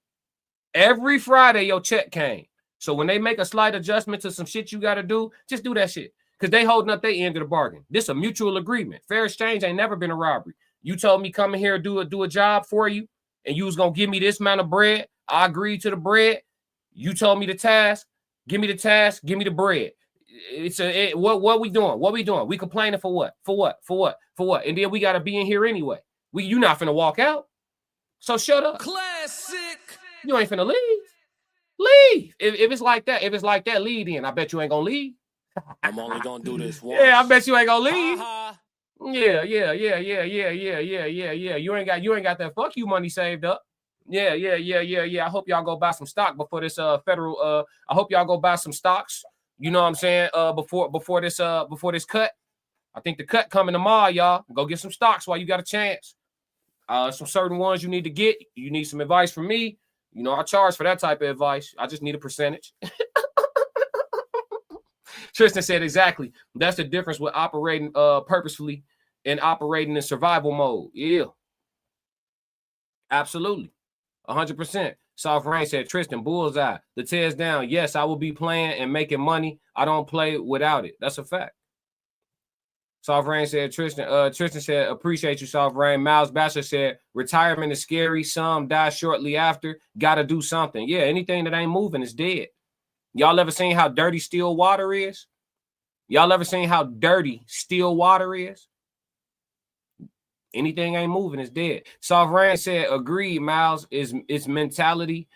Every Friday, your check came. So when they make a slight adjustment to some shit you got to do, just do that shit. Because they holding up their end of the bargain. This a mutual agreement. Fair exchange ain't never been a robbery. You told me come in here and do a job for you, and you was going to give me this amount of bread. I agreed to the bread. You told me the task. Give me the task. Give me the bread. What we doing? What we doing? We complaining for what? For what? And then we got to be in here anyway. You not finna walk out. So shut up. Classic. You ain't finna leave. Leave. If it's like that, leave then. I bet you ain't gonna leave. I'm only gonna do this once. Yeah, I bet you ain't gonna leave. Yeah. You ain't got that fuck you money saved up. Yeah. I hope y'all go buy some stock before this federal. I hope y'all go buy some stocks. You know what I'm saying? Before this cut. I think the cut coming tomorrow, y'all. Go get some stocks while you got a chance. Some certain ones you need to get. You need some advice from me. You know, I charge for that type of advice. I just need a percentage. Tristan said exactly. That's the difference with operating purposefully and operating in survival mode. Yeah. Absolutely. 100%. Soft Rain said, Tristan, bullseye. The Tez Down. Yes, I will be playing and making money. I don't play without it. That's a fact. Soft Rain said, Tristan said, appreciate you, Soft Rain. Miles Basher said, retirement is scary. Some die shortly after. Got to do something. Yeah, anything that ain't moving is dead. Y'all ever seen how dirty still water is? Anything ain't moving is dead. Soft Rain said, agreed, Miles. It's mentally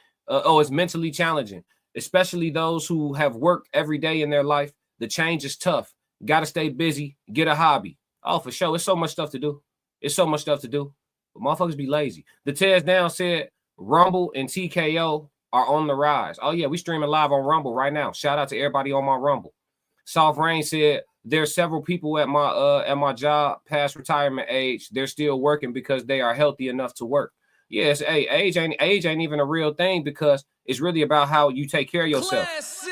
challenging, especially those who have worked every day in their life. The change is tough. Got to stay busy, get a hobby. Oh, for sure. It's so much stuff to do. But motherfuckers be lazy. The Tez Down said Rumble and TKO are on the rise. Oh, yeah, we streaming live on Rumble right now. Shout out to everybody on my Rumble. Soft Rain said there's several people at my job past retirement age. They're still working because they are healthy enough to work. Yes, hey, age ain't even a real thing, because it's really about how you take care of yourself. Classic.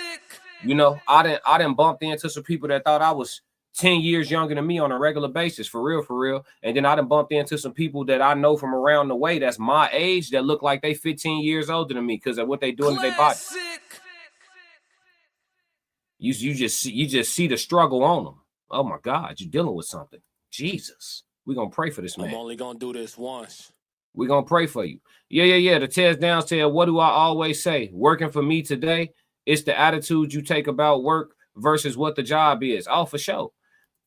You know, I didn't bump into some people that thought I was 10 years younger than me on a regular basis, for real. And then I done bumped into some people that I know from around the way that's my age that look like they 15 years older than me because of what they doing to their body. You just see the struggle on them. Oh my God, you're dealing with something. Jesus, we're gonna pray for this man. I'm only gonna do this once. We're gonna pray for you. Yeah. The test down said, what do I always say? Working for me today, it's the attitude you take about work versus what the job is. Oh, for sure.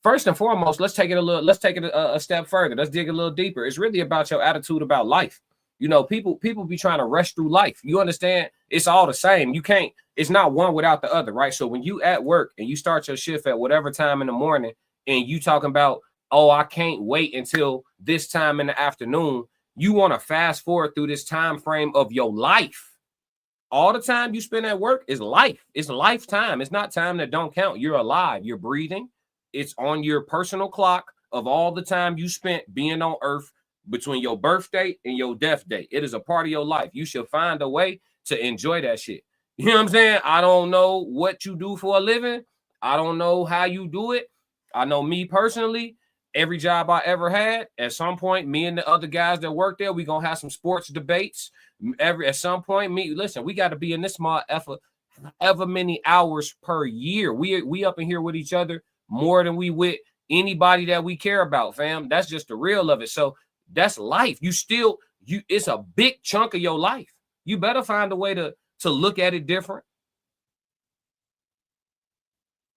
First and foremost, let's take it a step further. Let's dig a little deeper. It's really about your attitude about life. You know, people be trying to rush through life. You understand? It's all the same. You can't, it's not one without the other, right? So when you at work and you start your shift at whatever time in the morning and you talking about, oh, I can't wait until this time in the afternoon, you want to fast forward through this time frame of your life. All the time you spend at work is life. It's lifetime. It's not time that don't count. You're alive. You're breathing. It's on your personal clock of all the time you spent being on earth between your birthday and your death day. It is a part of your life. You should find a way to enjoy that shit. You know what I'm saying? I don't know what you do for a living. I don't know how you do it. I know me personally, every job I ever had, at some point, me and the other guys that work there, we gonna have some sports debates. At some point, listen, we got to be in this small ever many hours per year. We up in here with each other more than we with anybody that we care about, fam. That's just the real of it. So that's life. It's a big chunk of your life. You better find a way to look at it different.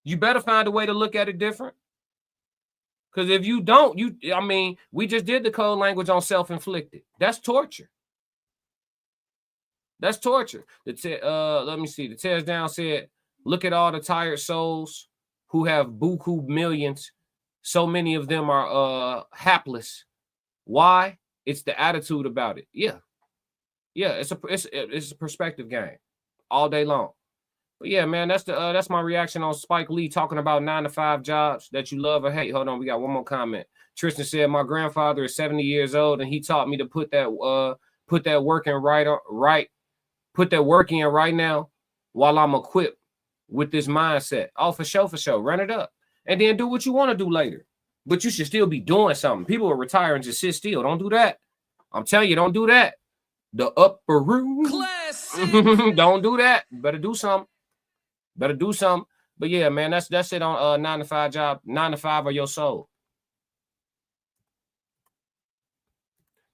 You better find a way to look at it different. Because if you don't, we just did the code language on self-inflicted. That's torture. That's torture. Let me see. The tears down said, look at all the tired souls who have buku millions. So many of them are hapless. Why? It's the attitude about it. Yeah. It's a perspective game all day long. But yeah, man, that's my reaction on Spike Lee talking about 9-to-5 jobs that you love or hate. Hold on, we got one more comment. Tristan said, my grandfather is 70 years old and he taught me to put that work in right now while I'm equipped with this mindset. Oh, for sure. Run it up. And then do what you want to do later. But you should still be doing something. People will retire and just sit still. Don't do that. I'm telling you, don't do that. The upper room. Don't do that. Better do something. But yeah, man, that's it on 9-to-5 job. 9-to-5 or your soul.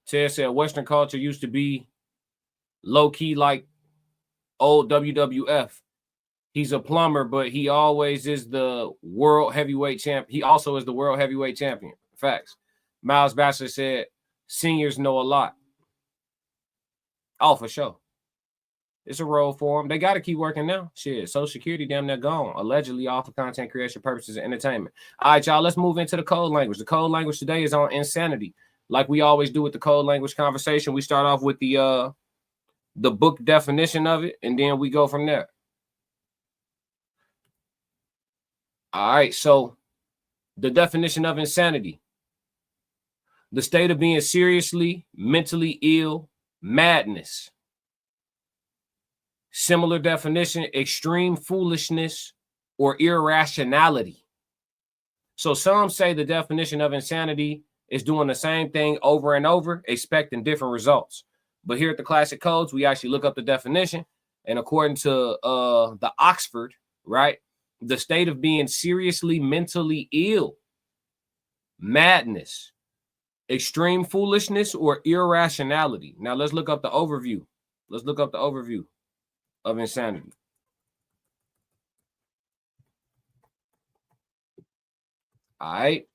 Ted said Western culture used to be low-key like old WWF. He's a plumber, but he always is the world heavyweight champ. He also is the world heavyweight champion. Facts. Miles Bachelor said seniors know a lot. Oh, for sure. It's a role for them. They got to keep working now. Shit, Social Security damn near gone. Allegedly all for content creation purposes and entertainment. All right, y'all, let's move into the code language. The code language today is on insanity. Like we always do with the code language conversation, we start off with the book definition of it, and then we go from there. All right, so the definition of insanity: the state of being seriously, mentally ill, madness. Similar definition: extreme foolishness or irrationality. So some say the definition of insanity is doing the same thing over and over, expecting different results. But here at the Classic Codes, we actually look up the definition, and according to the Oxford, right? The state of being seriously mentally ill, madness, extreme foolishness, or irrationality. Now let's look up the overview. Of insanity. All right.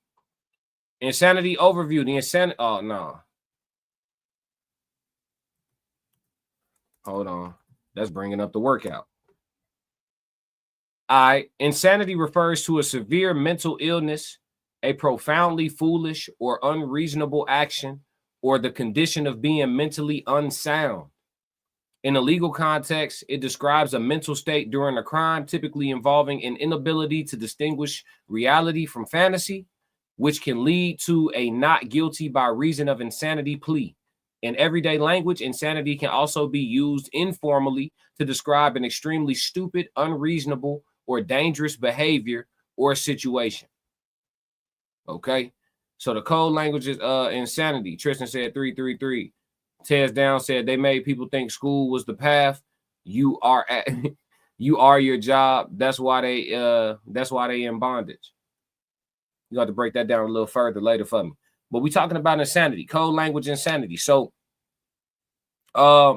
Insanity overview. The insanity. Oh, no. Hold on. That's bringing up the workout. All right. Insanity refers to a severe mental illness, a profoundly foolish or unreasonable action, or the condition of being mentally unsound. In a legal context, it describes a mental state during a crime, typically involving an inability to distinguish reality from fantasy, which can lead to a not guilty by reason of insanity plea. In everyday language, insanity can also be used informally to describe an extremely stupid, unreasonable, or dangerous behavior or situation. Okay, so the code language is insanity. Tristan said 333. Tez Down said they made people think school was the path. You are at you are your job. That's why they in bondage. You got to break that down a little further later for me. But we're talking about insanity, code language insanity. So I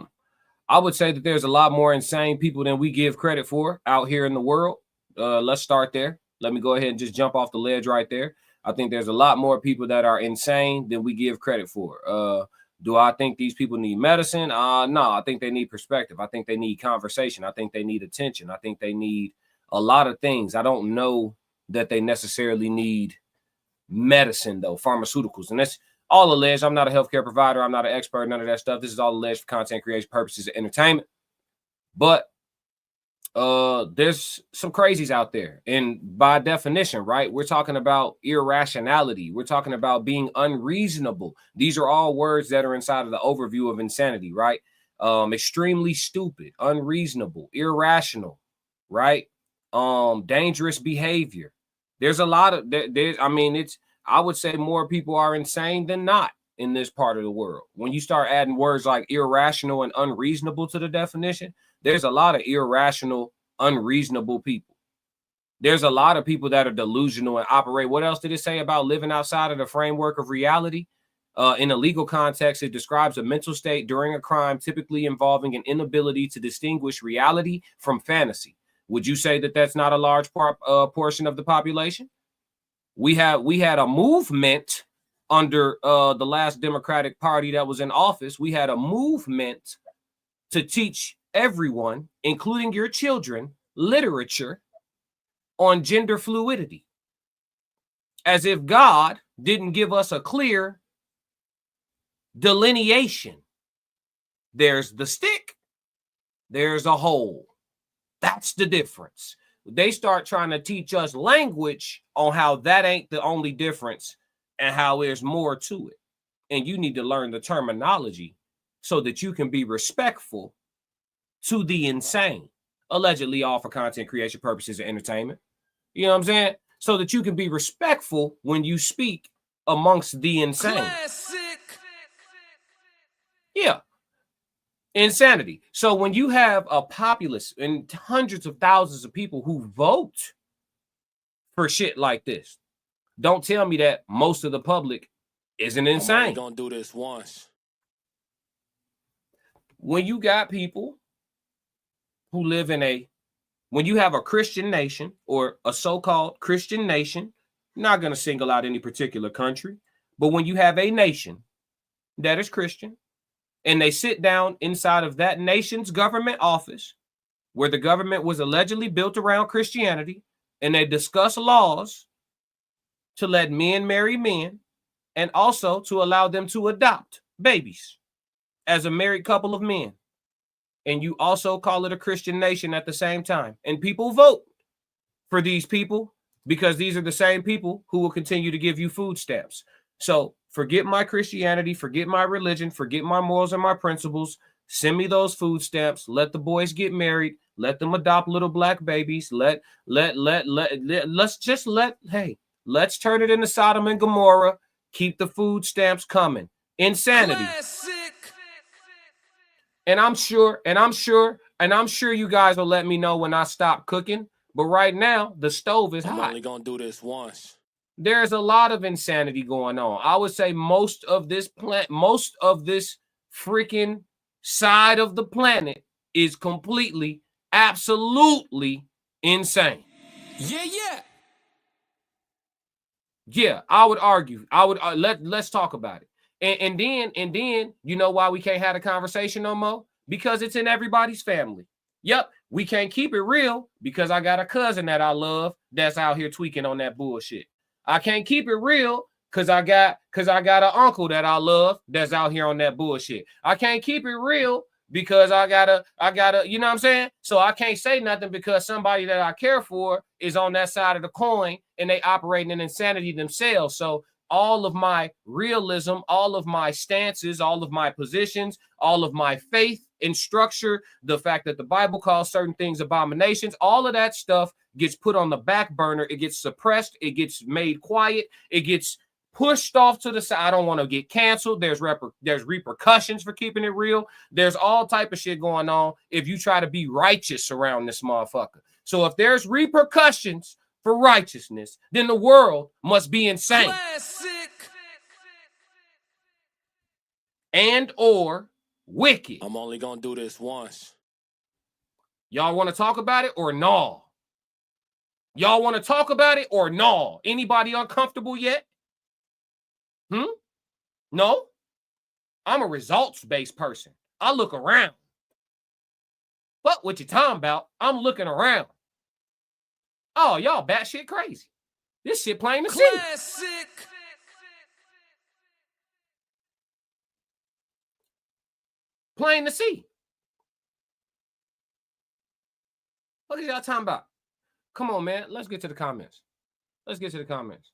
would say that there's a lot more insane people than we give credit for out here in the world. Let's start there. Let me go ahead and just jump off the ledge right there. I think there's a lot more people that are insane than we give credit for. Do I think these people need medicine? No, I think they need perspective. I think they need conversation. I think they need attention. I think they need a lot of things. I don't know that they necessarily need medicine, though, pharmaceuticals. And that's all alleged. I'm not a healthcare provider. I'm not an expert, none of that stuff. This is all alleged for content creation purposes and entertainment. But there's some crazies out there. And by definition, right, we're talking about irrationality. We're talking about being unreasonable. These are all words that are inside of the overview of insanity, right? Extremely stupid, unreasonable, irrational, right? Dangerous behavior. There's a lot of I would say more people are insane than not in this part of the world. When you start adding words like irrational and unreasonable to the definition, there's a lot of irrational, unreasonable people. There's a lot of people that are delusional and operate. What else did it say about living outside of the framework of reality? In a legal context, it describes a mental state during a crime, typically involving an inability to distinguish reality from fantasy. Would you say that that's not a large portion of the population? We had a movement under the last Democratic Party that was in office. We had a movement to teach everyone, including your children, literature on gender fluidity, as if God didn't give us a clear delineation. There's the stick, there's a hole. That's the difference. They start trying to teach us language on how that ain't the only difference and how there's more to it. And you need to learn the terminology so that you can be respectful to the insane, allegedly all for content creation purposes and entertainment. You know what I'm saying? So that you can be respectful when you speak amongst the insane. Classic. Yeah. Insanity. So when you have a populace and hundreds of thousands of people who vote for shit like this, don't tell me that most of the public isn't insane. I'm only gonna do this once. When you got people who live when you have a Christian nation or a so-called Christian nation, I'm not going to single out any particular country, but when you have a nation that is Christian and they sit down inside of that nation's government office where the government was allegedly built around Christianity, and they discuss laws to let men marry men and also to allow them to adopt babies as a married couple of men. And you also call it a Christian nation at the same time. And people vote for these people because these are the same people who will continue to give you food stamps. So forget my Christianity, forget my religion, forget my morals and my principles. Send me those food stamps. Let the boys get married. Let them adopt little black babies. Let's turn it into Sodom and Gomorrah. Keep the food stamps coming. Insanity. Classic. And I'm sure you guys will let me know when I stop cooking. But right now, the stove is I'm hot. only gonna do this once. There's a lot of insanity going on. I would say most of this freaking side of the planet is completely, absolutely insane. Yeah, I would argue. Let's talk about it. And then you know why we can't have a conversation no more? Because it's in everybody's family. Yep, we can't keep it real because I got a cousin that I love that's out here tweaking on that bullshit. I can't keep it real because I got an uncle that I love that's out here on that bullshit. I can't keep it real because I gotta, you know what I'm saying? So I can't say nothing because somebody that I care for is on that side of the coin and they operating in insanity themselves. So all of my realism, all of my stances, all of my positions, all of my faith and structure, the fact that the Bible calls certain things abominations, all of that stuff gets put on the back burner. It gets suppressed. It gets made quiet. It gets pushed off to the side. I don't want to get canceled. There's repercussions for keeping it real. There's all type of shit going on if you try to be righteous around this motherfucker. So if there's repercussions for righteousness, then the world must be insane. Classic. And or wicked. I'm only gonna do this once. Y'all want to talk about it or no? Y'all want to talk about it or no? Anybody uncomfortable yet? No? I'm a results-based person. I look around. What you talking about? I'm looking around. Oh, y'all batshit crazy. This shit plain to see. Classic. Plain to see. What are y'all talking about? Come on, man. Let's get to the comments. Let's get to the comments.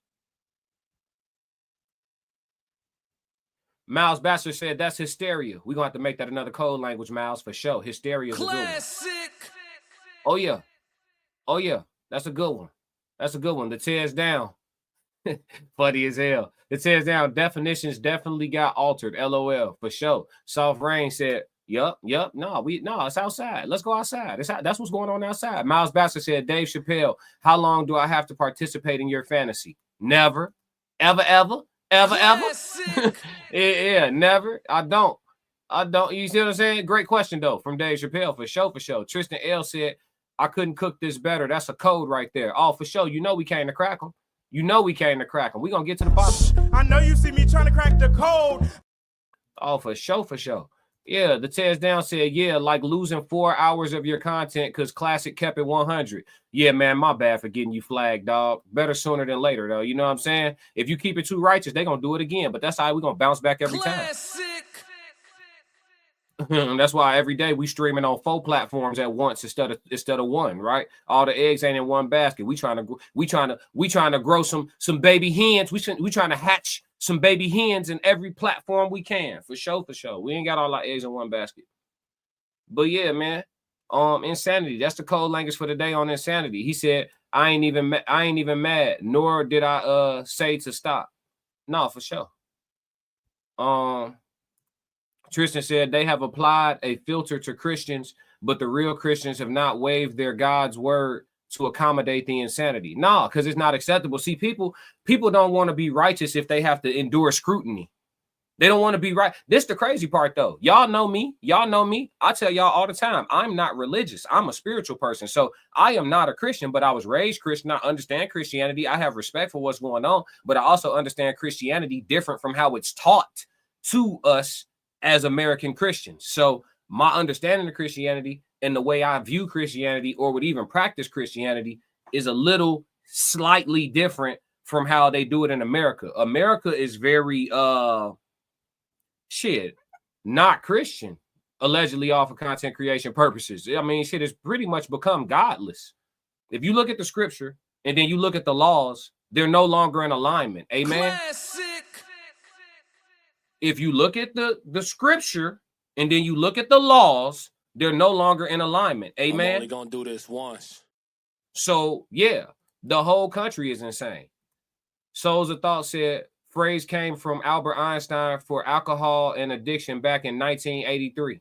Miles Bastard said that's hysteria. We're going to have to make that another code language, Miles, for sure. Hysteria is a good one. Classic. Oh, yeah. Oh, yeah. That's a good one. That's a good one. The tears down. Funny as hell. The tears down. Definitions definitely got altered. LOL. For sure. Soft Rain said, yup. No, it's outside. Let's go outside. That's what's going on outside. Miles Bastard said, Dave Chappelle, how long do I have to participate in your fantasy? Never. Ever. Yeah, never. I don't. You see what I'm saying? Great question, though, from Dave Chappelle. For sure. Tristan L said, I couldn't cook this better. That's a code right there. Oh, for sure. You know we came to crack them. We're going to get to the bottom. I know you see me trying to crack the code. Oh, for sure. Yeah, the tears down said, yeah, like losing 4 hours of your content because Classic kept it 100. Yeah, man, my bad for getting you flagged, dog. Better sooner than later, though. You know what I'm saying? If you keep it too righteous, they're going to do it again. But that's how we're going to bounce back every Classic. time. That's why every day we streaming on 4 platforms at once instead of one, right? All the eggs ain't in one basket. We trying to grow some baby hens. We trying to hatch some baby hens in every platform we can. For sure. We ain't got all our eggs in one basket. But yeah, man. Insanity. That's the code language for the day on insanity. He said, I ain't even mad, nor did I say to stop. No, for sure. Tristan said they have applied a filter to Christians, but the real Christians have not waived their God's word to accommodate the insanity. No, because it's not acceptable. See, people don't want to be righteous if they have to endure scrutiny. They don't want to be right. This is the crazy part, though. Y'all know me. I tell y'all all the time, I'm not religious. I'm a spiritual person. So I am not a Christian, but I was raised Christian. I understand Christianity. I have respect for what's going on, but I also understand Christianity different from how it's taught to us as American Christians. So my understanding of Christianity and the way I view Christianity or would even practice Christianity is a little slightly different from how they do it in America. America is very not Christian, allegedly off of content creation purposes. I mean, shit has pretty much become godless. If you look at the scripture and then you look at the laws, they're no longer in alignment. Amen. Classic. If you look at the scripture and then you look at the laws, they're no longer in alignment. Amen. I'm only gonna do this once. So yeah, the whole country is insane. Souls of Thought said phrase came from Albert Einstein for alcohol and addiction back in 1983.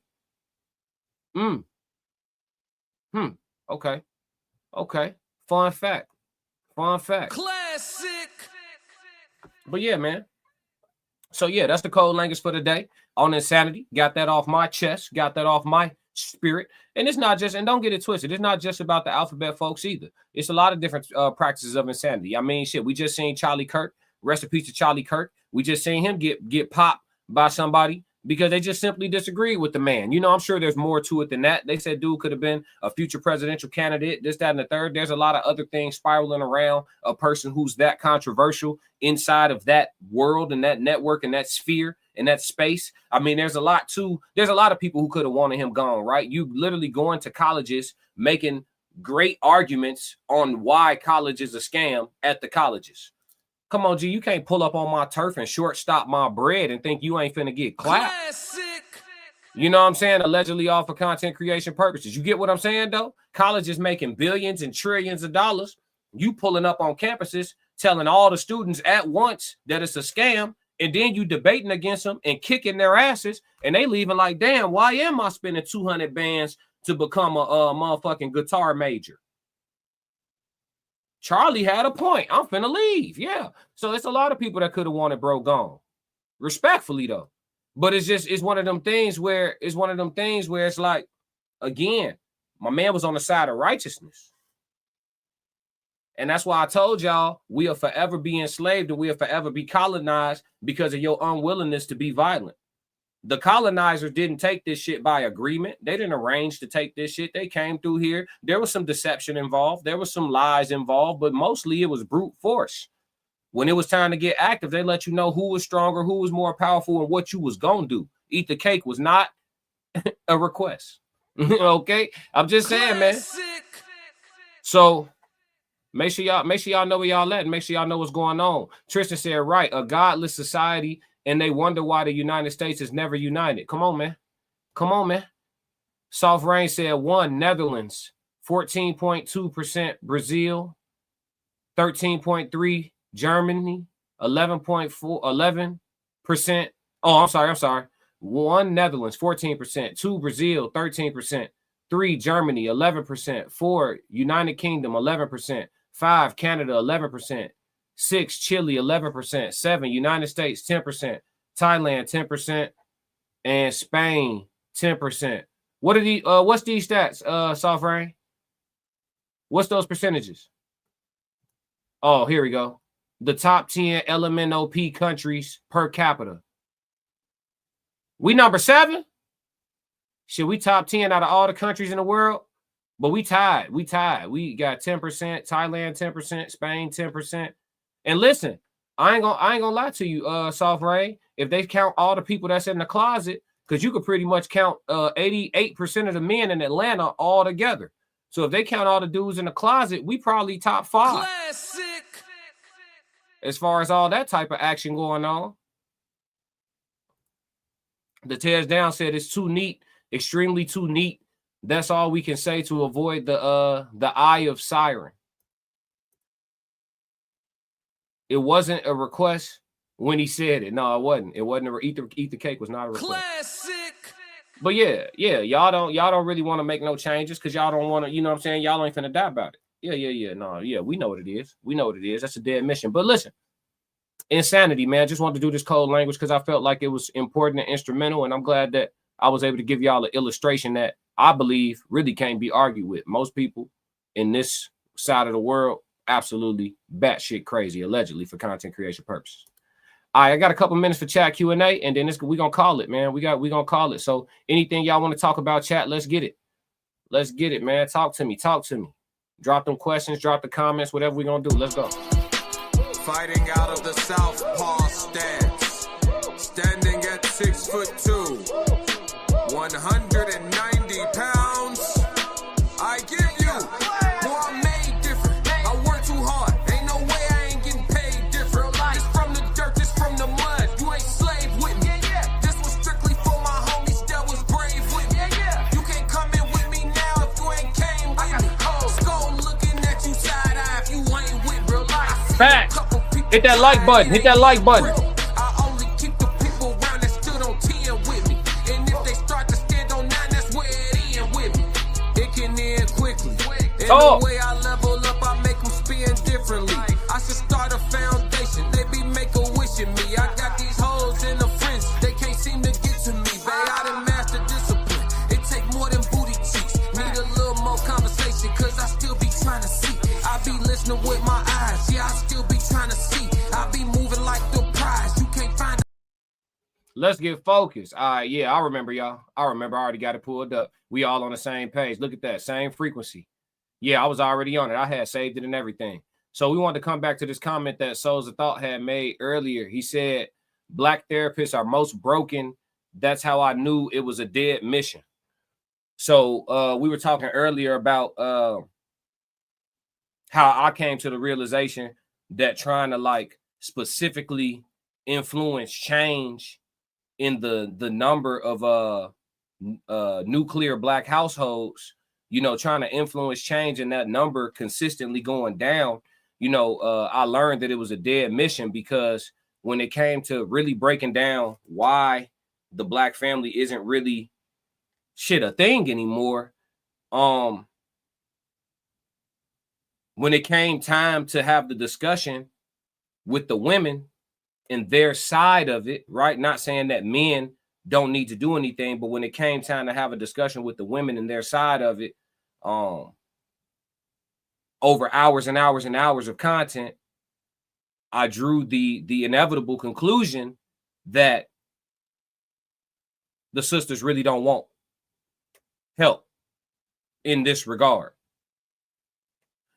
Okay. Fun fact. Classic. But yeah, man. So yeah, that's the code language for the day on insanity. Got that off my chest. Got that off my spirit. And it's not just, and don't get it twisted, it's not just about the alphabet folks either. It's a lot of different practices of insanity. I mean, shit, we just seen Charlie Kirk. Rest in peace to Charlie Kirk. We just seen him get popped by somebody because they just simply disagreed with the man. You know, I'm sure there's more to it than that. They said dude could have been a future presidential candidate, this, that, and the third. There's a lot of other things spiraling around a person who's that controversial inside of that world and that network and that sphere in that space. I mean, there's a lot of people who could have wanted him gone, right? You literally going to colleges, making great arguments on why college is a scam at the colleges. Come on, G, you can't pull up on my turf and shortstop my bread and think you ain't finna get clapped. Classic. You know what I'm saying? Allegedly all for content creation purposes. You get what I'm saying, though? College is making billions and trillions of dollars. You pulling up on campuses, telling all the students at once that it's a scam, and then you debating against them and kicking their asses, and they leaving like, damn, why am I spending 200 bands to become a motherfucking guitar major? Charlie had a point. I'm finna leave. Yeah. So it's a lot of people that could have wanted bro gone. Respectfully, though. But it's one of them things where it's like, again, my man was on the side of righteousness. And that's why I told y'all we'll forever be enslaved and we'll forever be colonized because of your unwillingness to be violent. The colonizers didn't take this shit by agreement. They didn't arrange to take this shit. They came through here. There was some deception involved. There was some lies involved, but mostly it was brute force. When it was time to get active, they let you know who was stronger, who was more powerful, and what you was going to do. Eat the cake was not a request. Okay? I'm just saying, man. So make sure y'all know where y'all at and make sure y'all know what's going on. Tristan said, right, a godless society, and they wonder why the United States is never united. Come on, man. Come on, man. Soft Rain said 1, Netherlands, 14.2%, Brazil, 13.3%, Germany, 11%. Oh, I'm sorry. 1, Netherlands, 14%, 2, Brazil, 13%, 3, Germany, 11%, 4, United Kingdom, 11%, 5, Canada, 11%, 6, Chile, 11%, 7, United States, 10%, Thailand, 10%, and Spain, 10%. What's these stats, Soft Rain? What's those percentages? Oh, here we go. The top 10 LMNOP countries per capita. We number 7? Shit, we top 10 out of all the countries in the world, but we tied. We got 10%, Thailand 10%, Spain 10%. And listen, I ain't gonna lie to you, Soft Rain. If they count all the people that's in the closet, because you could pretty much count 88% of the men in Atlanta all together. So if they count all the dudes in the closet, we probably top 5. Classic. As far as all that type of action going on. The Tears Down said it's too neat, extremely too neat. That's all we can say to avoid the eye of siren. It wasn't a request when he said it. No, it wasn't. It wasn't eat the cake was not a request. Classic. But yeah, y'all don't really want to make no changes because y'all don't want to, you know what I'm saying? Y'all ain't finna die about it. Yeah. No, yeah, we know what it is. That's a dead mission. But listen, insanity, man. I just wanted to do this cold language because I felt like it was important and instrumental, and I'm glad that I was able to give y'all an illustration that I believe really can't be argued with. Most people in this side of the world absolutely batshit crazy, allegedly, for content creation purposes. All right, I got a couple minutes for chat Q&A, and then we're gonna call it, man. We're gonna call it. So anything y'all want to talk about, chat, let's get it. Let's get it, man. Talk to me. Drop them questions, drop the comments, whatever we're gonna do. Let's go. Fighting out of the southpaw stance, standing at 6'2", 190 pounds. I give you, boy, I'm made different. I work too hard. Ain't no way I ain't getting paid different. This from the dirt, this from the mud. You ain't slave with me. This was strictly for my homies that was brave with me. You can't come in with me now if you ain't came with me. Skull looking at you side eye if you ain't with real life. Facts. Hit that like button. Hit that like button. I only keep the people around that stood on 10 with me. And if they start to stand on 9, that's where it end with me. It can end quickly. And the way I level up, I make them spin differently. I should start a foundation. They be make-a-wishing me. I got these hoes in the fringe. They can't seem to get to me. Babe, I done mastered discipline. It take more than booty cheeks. Need a little more conversation, cause I still be trying to see. I be listening with my eyes. Yeah, I still be trying to see. I be moving like the prize. You can't find. Let's get focused. All right, yeah, I remember, y'all. I already got it pulled up. We all on the same page. Look at that, same frequency. Yeah, I was already on it. I had saved it and everything. So we wanted to come back to this comment that Souls of Thought had made earlier. He said, Black therapists are most broken. That's how I knew it was a dead mission. So we were talking earlier about how I came to the realization that trying to like specifically influence change in the number of nuclear Black households, you know, trying to influence change in that number consistently going down, you know, I learned that it was a dead mission, because when it came to really breaking down why the Black family isn't really shit a thing anymore, when it came time to have the discussion with the women and their side of it, right? Not saying that men don't need to do anything, but when it came time to have a discussion with the women and their side of it, over hours and hours and hours of content, I drew the inevitable conclusion that the sisters really don't want help in this regard.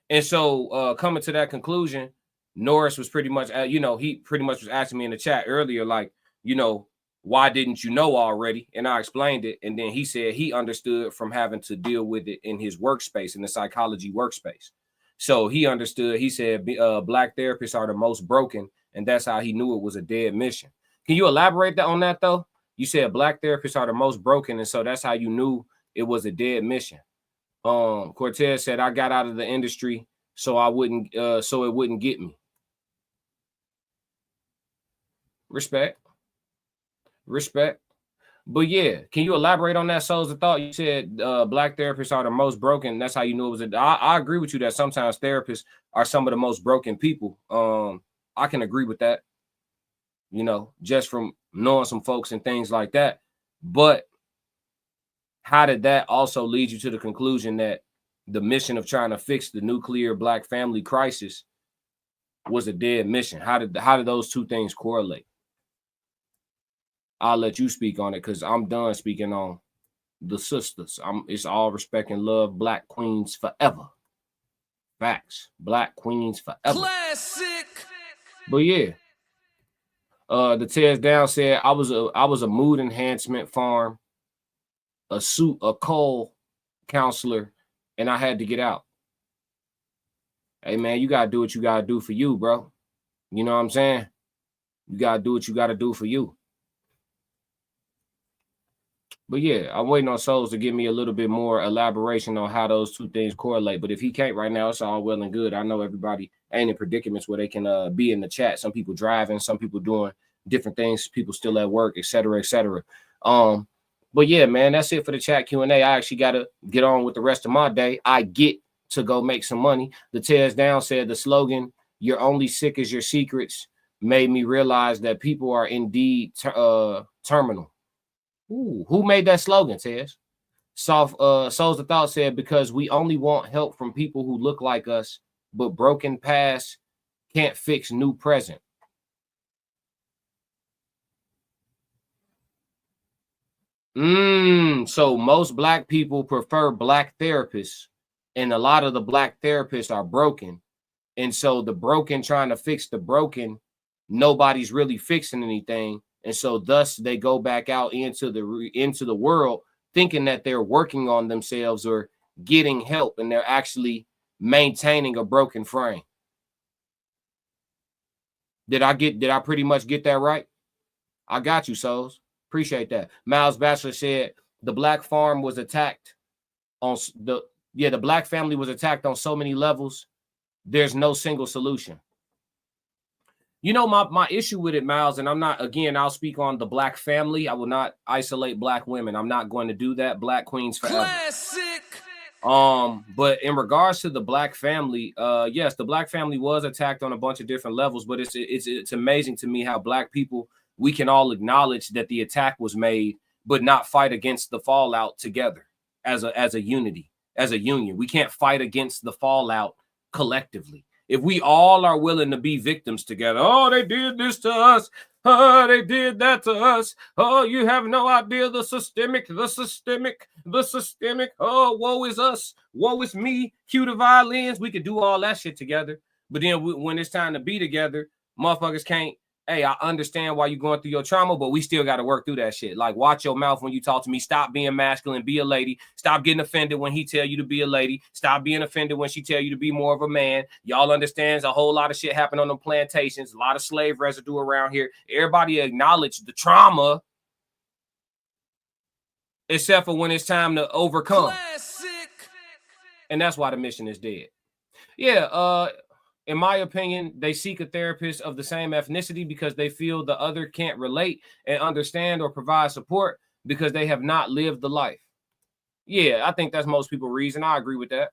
And so coming to that conclusion, Norris was pretty much, you know, he pretty much was asking me in the chat earlier, like, you know, why didn't you know already? And I explained it. And then he said he understood from having to deal with it in his workspace, in the psychology workspace. So he understood. He said Black therapists are the most broken, and that's how he knew it was a dead mission. Can you elaborate on that, though? You said Black therapists are the most broken, and so that's how you knew it was a dead mission. Cortez said, I got out of the industry so I wouldn't, so it wouldn't get me. Respect. But yeah, can you elaborate on that, Souls of Thought? You said Black therapists are the most broken. That's how you knew it was I agree with you that sometimes therapists are some of the most broken people. I can agree with that, you know, just from knowing some folks and things like that. But how did that also lead you to the conclusion that the mission of trying to fix the nuclear Black family crisis was a dead mission? How did those two things correlate? I'll let you speak on it, because I'm done speaking on the sisters. It's all respect and love. Black queens forever. Facts. Black queens forever. Classic. But yeah, the tears down said I was a mood enhancement farm, a coal counselor, and I had to get out. Hey man, you gotta do what you gotta do for you, bro. You know what I'm saying? You gotta do what you gotta do for you. But yeah, I'm waiting on Souls to give me a little bit more elaboration on how those two things correlate. But if he can't right now, it's all well and good. I know everybody ain't in predicaments where they can be in the chat. Some people driving, some people doing different things, people still at work, etc., etc. But yeah, man, that's it for the chat Q&A. I actually got to get on with the rest of my day. I get to go make some money. The Tears Down said the slogan, "You're only sick as your secrets," made me realize that people are indeed terminal. Ooh, who made that slogan, Tez? Souls of Thought said, because we only want help from people who look like us, but broken past can't fix new present. So most Black people prefer Black therapists, and a lot of the Black therapists are broken. And so the broken trying to fix the broken, nobody's really fixing anything. And so thus they go back out into the world thinking that they're working on themselves or getting help, and they're actually maintaining a broken frame. Did I pretty much get that right? I got you, Souls. Appreciate that. Miles Batchelor said the Black farm was attacked on the Black family was attacked on so many levels. There's no single solution. You know, my issue with it, Miles, and I'm not, again, I'll speak on the Black family. I will not isolate Black women. I'm not going to do that. Black queens forever. Classic. But in regards to the Black family, yes, the Black family was attacked on a bunch of different levels, but it's amazing to me how Black people, we can all acknowledge that the attack was made, but not fight against the fallout together as a unity, as a union. We can't fight against the fallout collectively. If we all are willing to be victims together, oh, they did this to us. Oh, they did that to us. Oh, you have no idea the systemic. Oh, woe is us. Woe is me. Cue the violins. We could do all that shit together. But then when it's time to be together, motherfuckers can't hey, I understand why you're going through your trauma, but we still got to work through that shit. Like, watch your mouth when you talk to me. Stop being masculine. Be a lady. Stop getting offended when he tell you to be a lady. Stop being offended when she tell you to be more of a man. Y'all understands a whole lot of shit happened on them plantations. A lot of slave residue around here. Everybody acknowledge the trauma, except for when it's time to overcome. Classic. And that's why the mission is dead. Yeah, in my opinion, they seek a therapist of the same ethnicity because they feel the other can't relate and understand or provide support because they have not lived the life. Yeah, I think that's most people's reason. I agree with that.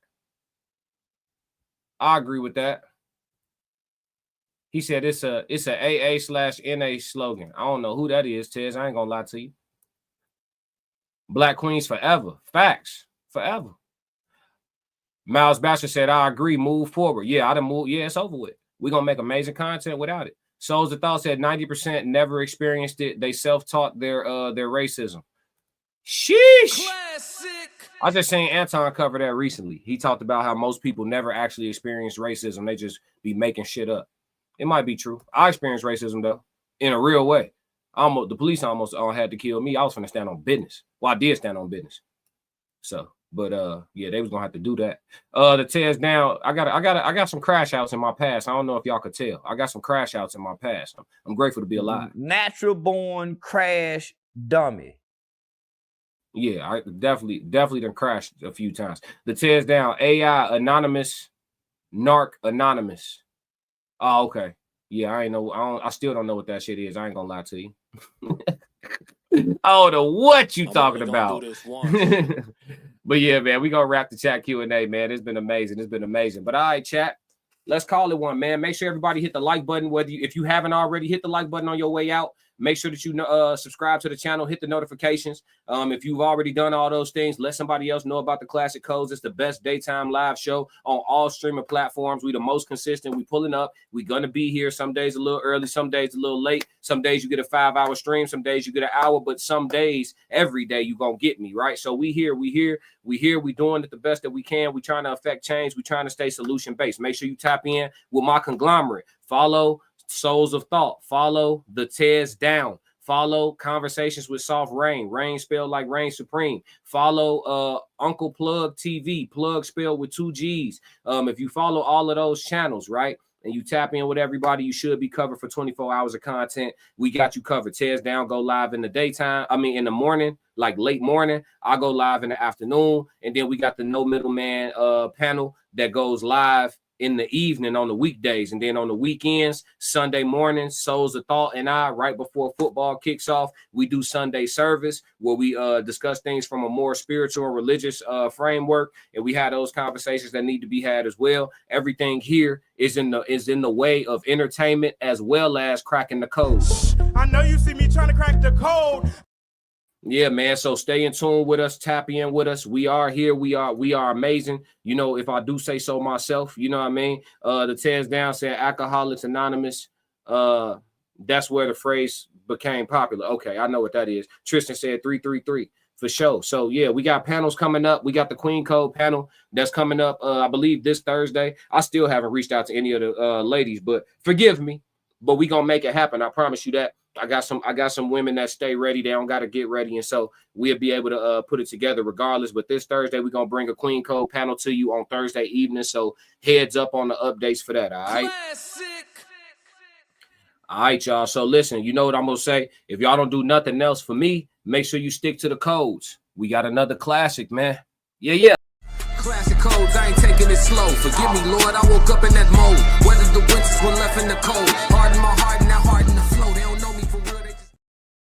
I agree with that. He said it's a AA/NA slogan. I don't know who that is, Tez. I ain't gonna lie to you. Black queens forever. Facts. Forever. Miles Basher said, I agree, move forward. Yeah, I done move. Yeah, it's over with. We're going to make amazing content without it. Souls of Thought said 90% never experienced it. They self-taught their racism. Sheesh. Classic. I just seen Anton cover that recently. He talked about how most people never actually experience racism. They just be making shit up. It might be true. I experienced racism, though, in a real way. The police almost had to kill me. I was finna stand on business. Well, I did stand on business. So. But yeah, they was gonna have to do that. The Tez down. I got some crash outs in my past. I don't know if y'all could tell. I got some crash outs in my past. I'm grateful to be alive. Natural born crash dummy. Yeah, I definitely done crashed a few times. The Tez down. AI anonymous, narc anonymous. Oh, okay. Yeah, I still don't know what that shit is. I ain't gonna lie to you. I don't know what you talking about. But yeah, man, we gonna wrap the chat Q&A, man. It's been amazing. It's been amazing. But all right, chat, let's call it one, man. Make sure everybody hit the like button. If you haven't already, hit the like button on your way out. Make sure that you subscribe to the channel, hit the notifications. If you've already done all those things, let somebody else know about the Classic Codes. It's the best daytime live show on all streaming platforms. We the most consistent. We pulling up. We gonna be here. Some days a little early, some days a little late. Some days you get a 5-hour stream. Some days you get an hour. But some days, every day you gonna get me, right? So we here. We doing it the best that we can. We trying to affect change. We trying to stay solution based. Make sure you tap in with my conglomerate. Follow Souls of Thought. Follow the Tez Down. Follow Conversations with Soft Rain. Rain spelled like Rain Supreme. Follow Uncle Plug TV. Plug spelled with 2 G's. If you follow all of those channels, right, and you tap in with everybody, you should be covered for 24 hours of content. We got you covered. Tez Down go live in the daytime. I mean, in the morning, like late morning. I go live in the afternoon. And then we got the No Middleman panel that goes live in the evening on the weekdays, and then on the weekends, Sunday morning, Souls of Thought and I, right before football kicks off, we do Sunday service where we discuss things from a more spiritual and religious framework, and we have those conversations that need to be had as well. Everything here is in the way of entertainment as well as cracking the code. I know you see me trying to crack the code. Yeah, man. So stay in tune with us. Tap in with us. We are here. We are amazing. You know, if I do say so myself, you know what I mean? The Tez Down said Alcoholics Anonymous. That's where the phrase became popular. Okay, I know what that is. Tristan said 333 for sure. So yeah, we got panels coming up. We got the Queen Code panel that's coming up, I believe this Thursday. I still haven't reached out to any of the ladies, but forgive me. But we gonna make it happen. I promise you that. I got some women that stay ready. They don't got to get ready. And so we'll be able to put it together regardless. But this Thursday, we're going to bring a Queen Code panel to you on Thursday evening. So heads up on the updates for that. All right. Classic. All right, y'all. So listen, you know what I'm going to say? If y'all don't do nothing else for me, make sure you stick to the codes. We got another classic, man. Yeah. Classic codes, I ain't taking it slow. Forgive me, Lord, I woke up in that mode. Weathered the winters when left in the cold. Harden my heart and now harden the flow.